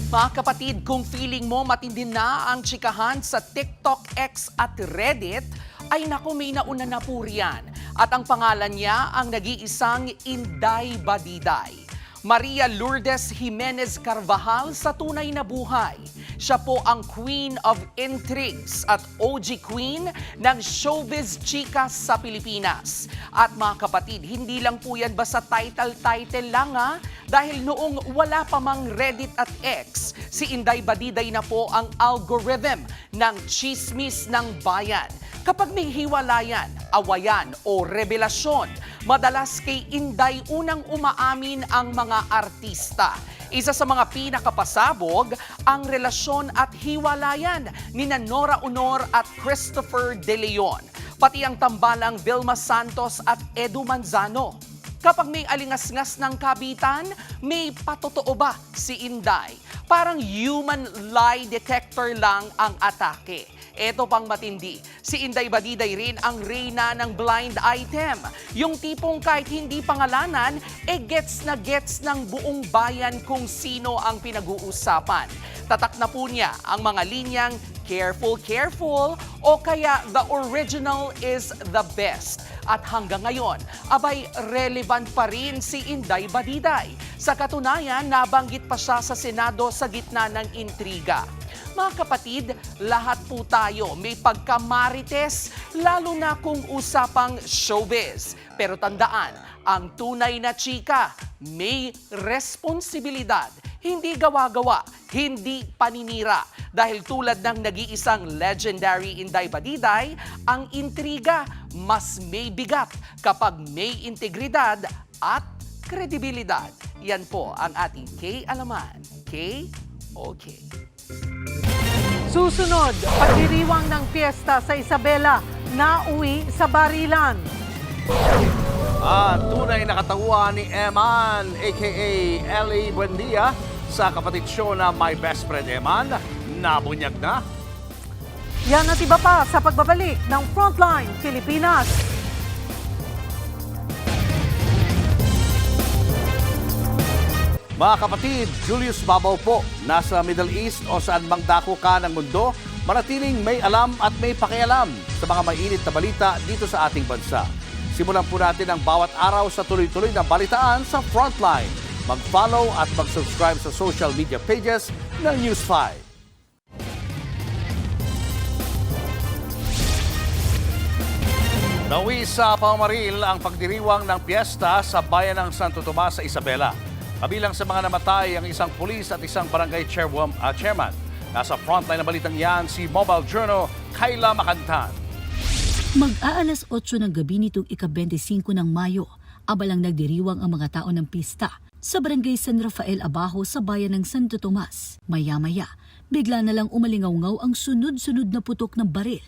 Mga kapatid, kung feeling mo matindi na ang tsikahan sa TikTok, X at Reddit, ay naku, may nauna na po riyan. At ang pangalan niya ang nag-iisang Inday Badiday. Maria Lourdes Jimenez Carvajal sa tunay na buhay. Siya po ang Queen of Intrigues at OG Queen ng showbiz chika sa Pilipinas. At mga kapatid, hindi lang po yan basta title lang dahil noong wala pa mang Reddit at X, si Inday Badiday na po ang algorithm ng chismis ng bayan. Kapag may hiwalayan, awayan o revelasyon, madalas kay Inday unang umaamin ang mga artista. Isa sa mga pinakapasabog ang relasyon at hiwalayan ni Nora Honor at Christopher De Leon, pati ang tambalang Vilma Santos at Edu Manzano. Kapag may alingas-ngas ng kabitan, may patotoo ba si Inday? Parang human lie detector lang ang atake. Eto pang matindi, si Inday Badiday rin ang reyna ng blind item. Yung tipong kahit hindi pangalanan, gets na gets ng buong bayan kung sino ang pinag-uusapan. Tatak na po niya ang mga linyang careful, careful o kaya the original is the best. At hanggang ngayon, abay relevant pa rin si Inday Badiday. Sa katunayan, nabanggit pa siya sa Senado sa gitna ng intriga. Mga kapatid, lahat po tayo may pagkamarites, lalo na kung usapang showbiz. Pero tandaan, ang tunay na chika may responsibilidad. Hindi gawa-gawa, hindi paninira. Dahil tulad ng nag-iisang legendary Inday Badiday, ang intriga mas may bigat kapag may integridad at kredibilidad. Yan po ang ating K-Alaman. K-OK. Susunod, pagdiriwang ng piyesta sa Isabela, nauwi sa barilan. Tunay na katauhan ni Eman, a.k.a. Ellie Buendia, sa kapatid show na My Best Friend Eman, nabunyag na. Yan at iba pa sa pagbabalik ng Frontline Pilipinas. Mga kapatid, Julius Babaw po, nasa Middle East o saan mang dako ka ng mundo, manatiling may alam at may pakialam sa mga mainit na balita dito sa ating bansa. Simulan po natin ang bawat araw sa tuloy-tuloy na balitaan sa Frontline. Mag-follow at mag-subscribe sa social media pages ng News 5. Nawi sa Pamamaril ang pagdiriwang ng piyesta sa bayan ng Santo Tomas sa Isabela. Kabilang sa mga namatay ang isang pulis at isang barangay chairman. Nasa frontline na balitang yan si Mobile Journal, Kayla Makantan. Mag-aalas 8 ng gabi nitong ika-25 ng Mayo, abalang nagdiriwang ang mga tao ng pista sa barangay San Rafael Abajo sa bayan ng Santo Tomas. Maya-maya, bigla na lang umalingaw-ngaw ang sunod-sunod na putok ng baril.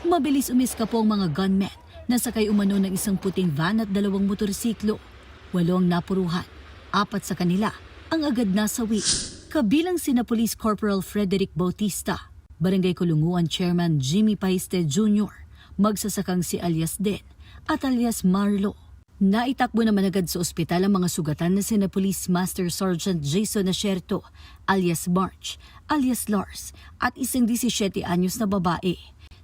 Mabilis umiskapo ang mga gunmen. Nasakay umano ng isang puting van at 2 motorsiklo. 8 ang napuruhan. 4 sa kanila ang agad nasawi. Kabilang sina Police Corporal Frederick Bautista, Barangay Kulunguan Chairman Jimmy Paiste Jr., magsasakang si alias Den at alias Marlo. Naitakbo naman agad sa ospital ang mga sugatan na sina Police Master Sergeant Jason Asherto, alias March, alias Lars, at isang 17 anyos na babae.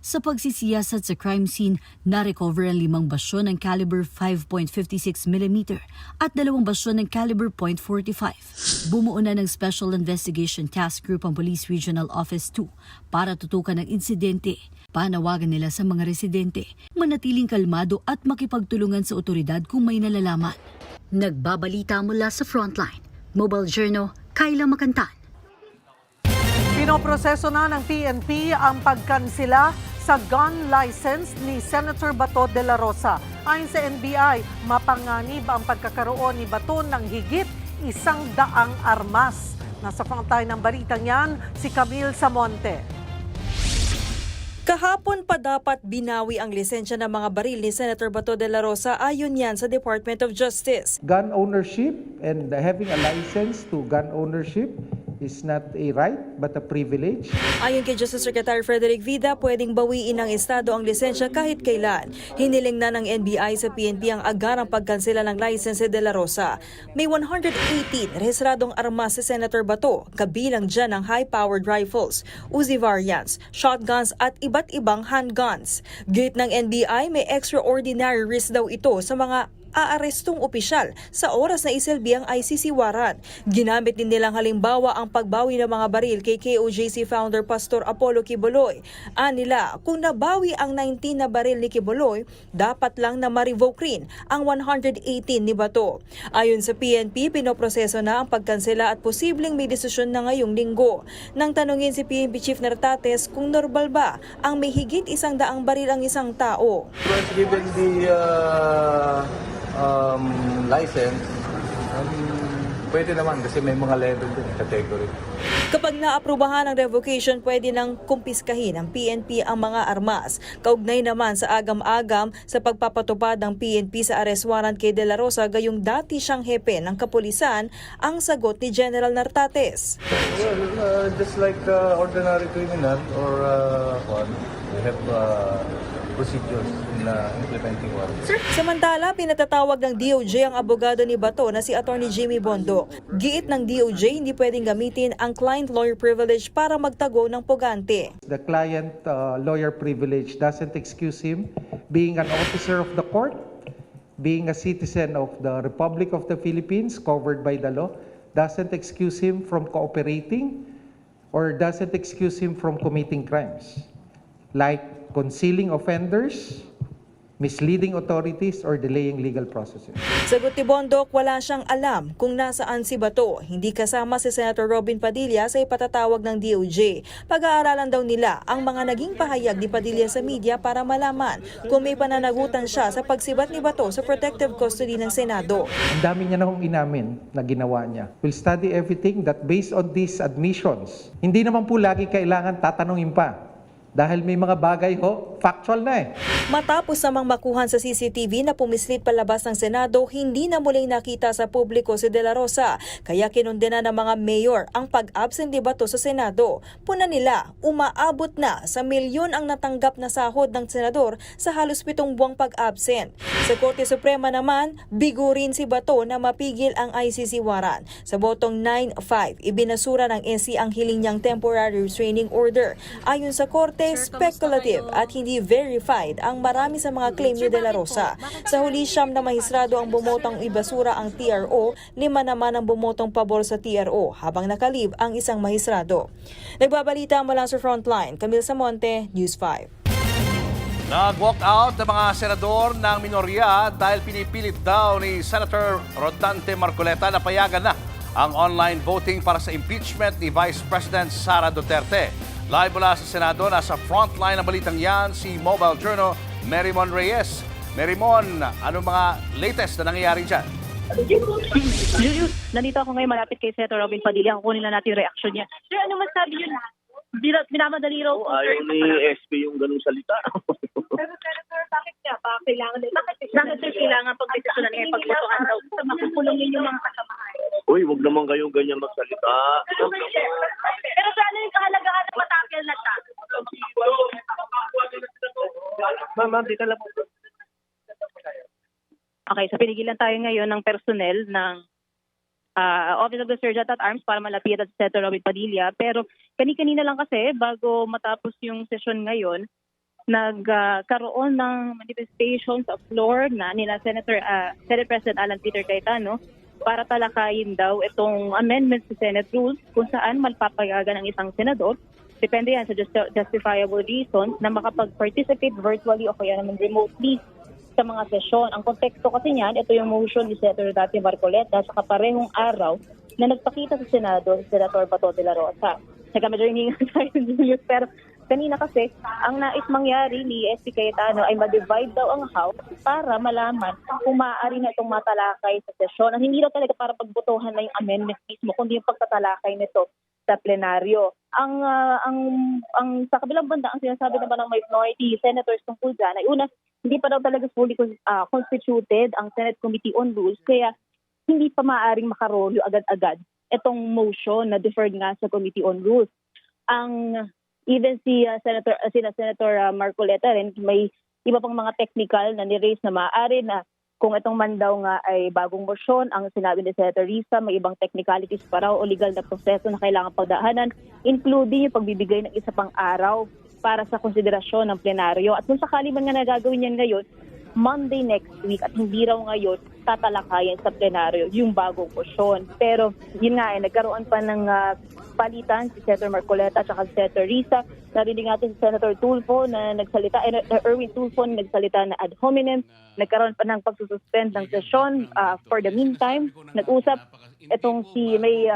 Sa pagsisiyasat sa crime scene, na-recover ang 5 basyon ng caliber 5.56mm at 2 basyon ng caliber .45. Bumuo na ng Special Investigation Task Group ang Police Regional Office 2 para tutukan ang insidente. Panawagan nila sa mga residente, manatiling kalmado at makipagtulungan sa otoridad kung may nalalaman. Nagbabalita mula sa Frontline. Mobile Journal, Kayla Makantan. Pinoproseso na ng PNP ang pagkansela sa gun license ni Senator Bato de la Rosa. Ayon sa NBI, mapanganib ang pagkakaroon ni Bato ng higit 100 armas. Nasa frontline ng balitang yan, si Camille Samonte. Kahapon pa dapat binawi ang lisensya ng mga baril ni Senator Bato de la Rosa ayon yan sa Department of Justice. Gun ownership and having a license to gun ownership is not a right but a privilege. Ayon kay Justice Secretary Frederick Vida, pwedeng bawiin ng Estado ang lisensya kahit kailan. Hiniling na ng NBI sa PNP ang agarang pagkansela ng lisense de la Rosa. May 118 rehistradong armas si Senator Bato, kabilang dyan ang high-powered rifles, Uzi variants, shotguns at iba't ibang handguns. Gate ng NBI, may extraordinary risk daw ito sa mga aarestong opisyal sa oras na isilbi ang ICC warrant. Ginamit din nilang halimbawa ang pagbawi ng mga baril kay KOJC founder Pastor Apollo Quiboloy. Anila, kung nabawi ang 19 na baril ni Quiboloy, dapat lang na ma-revoke rin ang 118 ni Bato. Ayon sa PNP, pinoproseso na ang pagkansela at posibleng may desisyon na ngayong linggo. Nang tanungin si PNP Chief Nartates kung normal ba ang may higit 100 baril ang isang tao. Given the license, pwede naman kasi may mga level din, category. Kapag naaprubahan ang revocation, pwede nang kumpiskahin ng PNP ang mga armas. Kaugnay naman sa agam-agam sa pagpapatupad ng PNP sa arrest warrant kay De La Rosa, gayong dati siyang hepe ng kapulisan, ang sagot ni General Nartates. Well, just like ordinary criminal or we have procedures in implementing warrant. Samantala, pinatatawag ng DOJ ang abogado ni Bato na si Attorney Jimmy Bondoc. Giit ng DOJ, hindi pwedeng gamitin ang client-lawyer privilege para magtago ng pugante. The client-lawyer privilege doesn't excuse him being an officer of the court, being a citizen of the Republic of the Philippines covered by the law, doesn't excuse him from cooperating or doesn't excuse him from committing crimes like concealing offenders, misleading authorities, or delaying legal processes. Sagot ni Bondoc, wala siyang alam kung nasaan si Bato. Hindi kasama si Senator Robin Padilla sa ipatatawag ng DOJ. Pag-aaralan daw nila ang mga naging pahayag ni Padilla sa media para malaman kung may pananagutan siya sa pagsibat ni Bato sa protective custody ng Senado. Ang dami niya na hong inamin na ginawa niya. We'll study everything that based on these admissions. Hindi naman po lagi kailangan tatanungin pa. Dahil may mga bagay factual na eh. Matapos namang makuhan sa CCTV na pumislit palabas ng Senado, hindi na muling nakita sa publiko si De La Rosa. Kaya kinundena ng mga mayor ang pag-absent ni Bato sa Senado. Puna nila, umaabot na sa milyon ang natanggap na sahod ng senador sa halos 7 buwang pag-absent. Sa Korte Suprema naman, bigo rin si Bato na mapigil ang ICC warrant. Sa botong 9-5, ibinasura ng NC ang hiling niyang temporary restraining order. Ayon sa Korte, speculative at hindi verified ang marami sa mga claim ni De La Rosa. Sa huli, 9 na mahisrado ang bumotong ibasura ang TRO, 5 naman ang bumotong pabor sa TRO, habang nakalib ang isang mahisrado. Nagbabalita mula sa Frontline, Camille Samonte, News 5. Nag-walk out ng mga senador ng minorya dahil pinipilit daw ni Senator Rodante Marcoleta na payagan na ang online voting para sa impeachment ni Vice President Sara Duterte. Live mula sa Senado, nasa frontline ng balitang yan si Mobile Journal Merymon Reyes. Merymon, anong mga latest na nangyayari dyan? Julius, nandito ako ngayon malapit kay Senator Robin Padilla. Kukunin na natin yung reaction niya. Sir, ano masabi yun? Minamadali raw. Ayaw ni SP yung ganung salita. Pero Senator, bakit niya? Bakit sir kailangan pag-desisyonan niya pagbotohan daw sa makukulongin yung mga kasamahan? Uy, wag naman kayong ganyan magsalita. Pero sir, ano yung kahalagahan na matapil na siya? Ma'am, di ka lang po. Okay, so pinigilan tayo ngayon ng personnel ng Office of the Sergeant at Arms para malapit at Senator Robin Padilla. Pero kanina lang kasi, bago matapos yung session ngayon, nagkaroon ng manifestation sa floor na nila Senate President Alan Peter Cayetano para talakayin daw itong amendments sa Senate rules kung saan malpapayagan ng isang senador. Depende yan sa justifiable reasons na makapag-participate virtually o kaya naman remotely sa mga sesyon. Ang konteksto kasi niyan, ito yung motion ni Senator Rodante Marcoleta sa kaparehong araw na nagpakita sa Senado si Senator Bato de la Rosa. Nagkamedyo hiningan tayo Julius, pero kanina kasi, ang nais mangyari ni SP Cayetano ay ma-divide daw ang House para malaman kung maaari na itong matalakay sa sesyon. Ang hindi daw talaga para pagbotohan na yung amendment mismo, kundi yung pagtatalakay nito sa plenaryo. Ang sa kabilang banda, ang sinasabi naman ng minority senators tungkol dyan ay una, hindi pa daw talaga fully constituted ang Senate Committee on Rules, kaya hindi pa maaaring makarolyo agad-agad itong motion na deferred nga sa Committee on Rules. Even Senator Marcoleta rin, may iba pang mga technical na ni-raise na maaari na kung itong man daw nga ay bagong motion, ang sinabi ni Senator Risa, may ibang technicalities pa raw o legal na proseso na kailangan pagdaanan, including yung pagbibigay ng isa pang araw para sa konsiderasyon ng plenaryo. At kung sakali man nga nagagawin yan ngayon, Monday next week at hindi raw ngayon tatalakayin sa plenaryo yung bagong motion. Pero yun nga, nagkaroon pa ng palitan si Senator Marcoleta at si Senator Risa. Narinig natin si Senator Tulfo na nagsalita, Erwin Tulfo na nagsalita na ad hominem. Nagkaroon pa ng pagsususpend ng sesyon for the meantime. Nag-usap itong may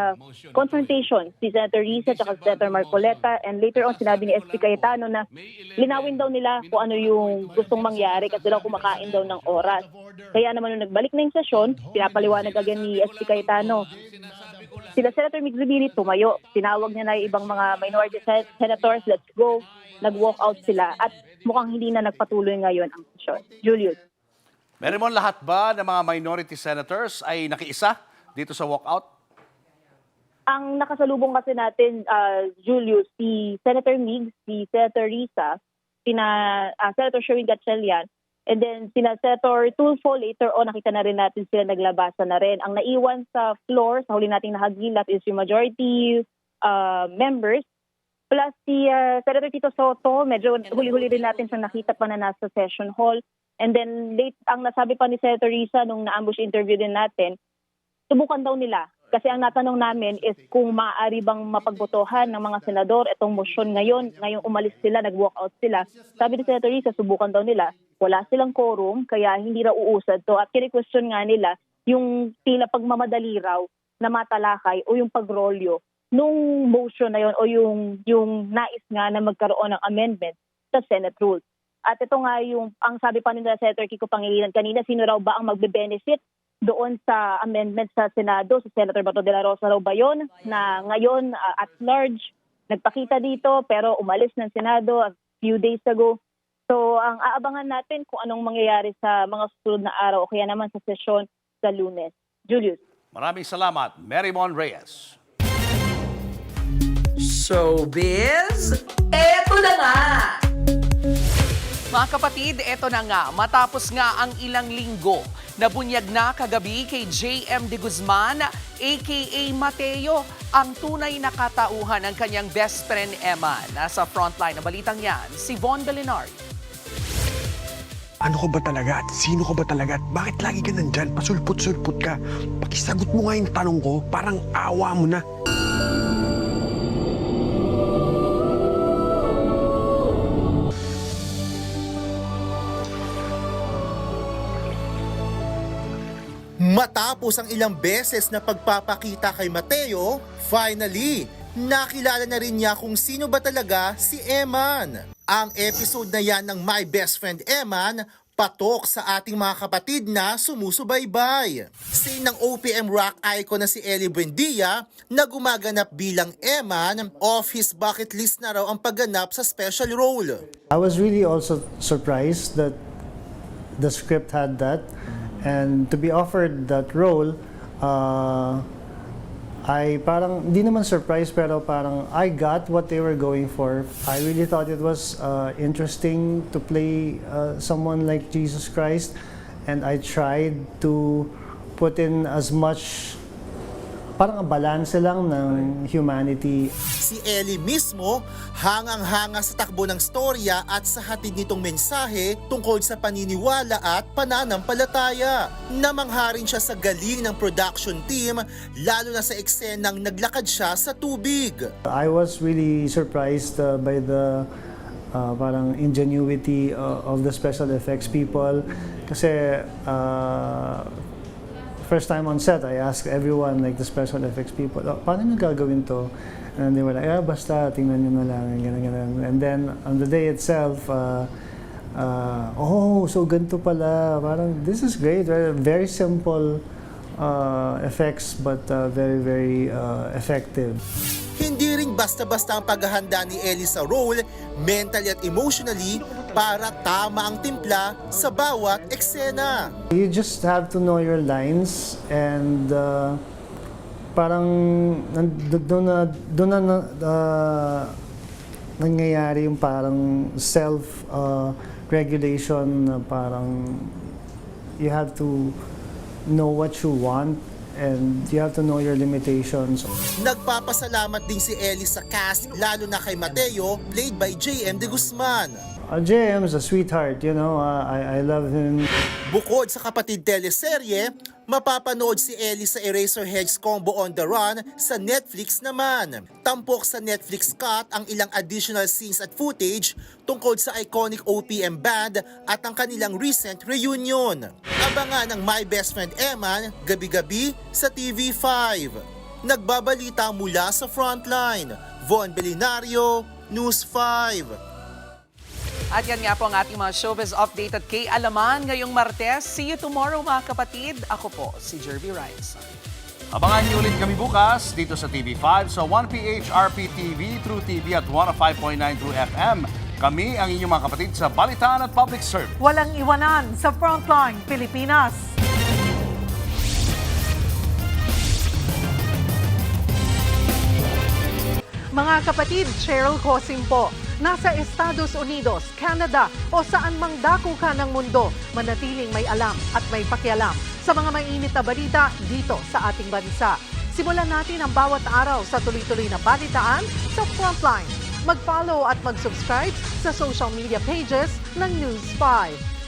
confrontation si Senator Risa at si Senator Marcoleta, and later on sinabi ni SP Cayetano na linawin daw nila kung ano yung gustong mangyari kasi daw kumakain daw ng oras. Kaya naman nung nagbalik na yung sesyon, pinapaliwanag agad ni SP Cayetano. Sila Senator Mig Zubiri tumayo. Tinawag niya na yung ibang mga minority senators, let's go. Nag-walk out sila at mukhang hindi na nagpatuloy ngayon ang sesyon. Julius. Meron lahat ba ng mga minority senators ay nakiisa dito sa walkout? Ang nakasalubong kasi natin, Julius, si Senator Mig, si Senator Risa, Senator Sherwin Gatchalian, and then sina Senator Tulfo, later on nakita na rin natin sila naglabasan na rin. Ang naiwan sa floor, sa huli nating nahagilat is yung majority members, plus si Senator Tito Soto, medyo huli-huli rin natin siyang nakita pa na nasa session hall. And then ang nasabi pa ni Senator Risa nung na-ambush interview din natin, subukan daw nila. Kasi ang natanong namin is kung maaari bang mapagbotohan ng mga senador itong motion ngayon. Ngayong umalis sila, nag-walkout sila. Sabi ni Senator Risa, subukan daw nila. Wala silang quorum, kaya hindi raw uusad to. At kini-question nga nila yung tila pagmamadali raw na matalakay o yung pagrolyo nung motion na yon o yung nais nga na magkaroon ng amendment sa Senate rules. At ito nga ang sabi pa nila Senator Kiko Pangilinan kanina, sino raw ba ang magbe-benefit doon sa amendment sa Senado? Si Senator Bato de la Rosa raw ba yun na ngayon at large nagpakita dito pero umalis ng Senado a few days ago. So ang aabangan natin kung anong mangyayari sa mga susunod na araw o kaya naman sa sesyon sa Lunes. Julius. Maraming salamat, Mary Mon Reyes. Showbiz, eto na nga! Mga kapatid, eto na nga, matapos nga ang ilang linggo, nabunyag na kagabi kay JM De Guzman, aka Mateo, ang tunay na katauhan ng kanyang best friend Emma. Nasa frontline na balitang yan, si Von Belinari. Ano ka ba talaga at sino ka ba talaga at bakit lagi ka nandyan? Pasulput-sulput ka. Pakisagot mo nga yung tanong ko, parang awa mo na. Matapos ang ilang beses na pagpapakita kay Mateo, finally, nakilala na rin niya kung sino ba talaga si Eman. Ang episode na yan ng My Best Friend Eman, patok sa ating mga kapatid na sumusubaybay. Scene ng OPM rock icon na si Ellie Buendia na gumaganap bilang Eman, off his bucket list na raw ang pagganap sa special role. I was really also surprised that the script had that. And to be offered that role, I parang, di naman surprised, pero parang I got what they were going for. I really thought it was interesting to play someone like Jesus Christ, and I tried to put in as much, parang balance lang ng humanity. Si Ellie mismo, hangang-hanga sa takbo ng storya at sa hatid nitong mensahe tungkol sa paniniwala at pananampalataya. Namangha rin siya sa galing ng production team, lalo na sa eksenang naglakad siya sa tubig. I was really surprised by the parang ingenuity of the special effects people. Kasi first time on set, I asked everyone, like the special effects people, paano nyo gagawin to? And they were like, basta, tingnan nyo na lang, gano'n. And then, on the day itself, so ganito pala. Parang, this is great. Very simple effects, but very, very effective. Hindi ring basta-basta ang paghahanda ni Ellie sa role, mentally at emotionally, para tama ang timpla sa bawat eksena. You just have to know your lines and parang doon na nangyayari yung parang self-regulation na parang you have to know what you want and you have to know your limitations. Nagpapasalamat din si Ellie sa cast, lalo na kay Mateo, played by J.M. De Guzman. JM is a sweetheart, you know, I love him. Bukod sa kapatid teleserye, mapapanood si Ellie sa Eraserheads Combo on the Run sa Netflix naman. Tampok sa Netflix cut ang ilang additional scenes at footage tungkol sa iconic OPM band at ang kanilang recent reunion. Abangan ang My Best Friend Eman gabi-gabi sa TV5. Nagbabalita mula sa Frontline, Von Belinario, News 5. At yan nga po ang ating mga showbiz update at kay Alaman ngayong Martes. See you tomorrow mga kapatid. Ako po si Jervy Rice. Abangan niyo ulit kami bukas dito sa TV5 sa 1PH RPTV, True TV at 105.9 True FM. Kami ang inyong mga kapatid sa Balitaan at Public Service. Walang iwanan sa Frontline Pilipinas. Mga kapatid, Cheryl Cosim po. Nasa Estados Unidos, Canada o saan mang dako ka ng mundo, manatiling may alam at may pakialam sa mga mainit na balita dito sa ating bansa. Simulan natin ang bawat araw sa tuloy-tuloy na balitaan sa Frontline. Mag-follow at mag-subscribe sa social media pages ng News 5.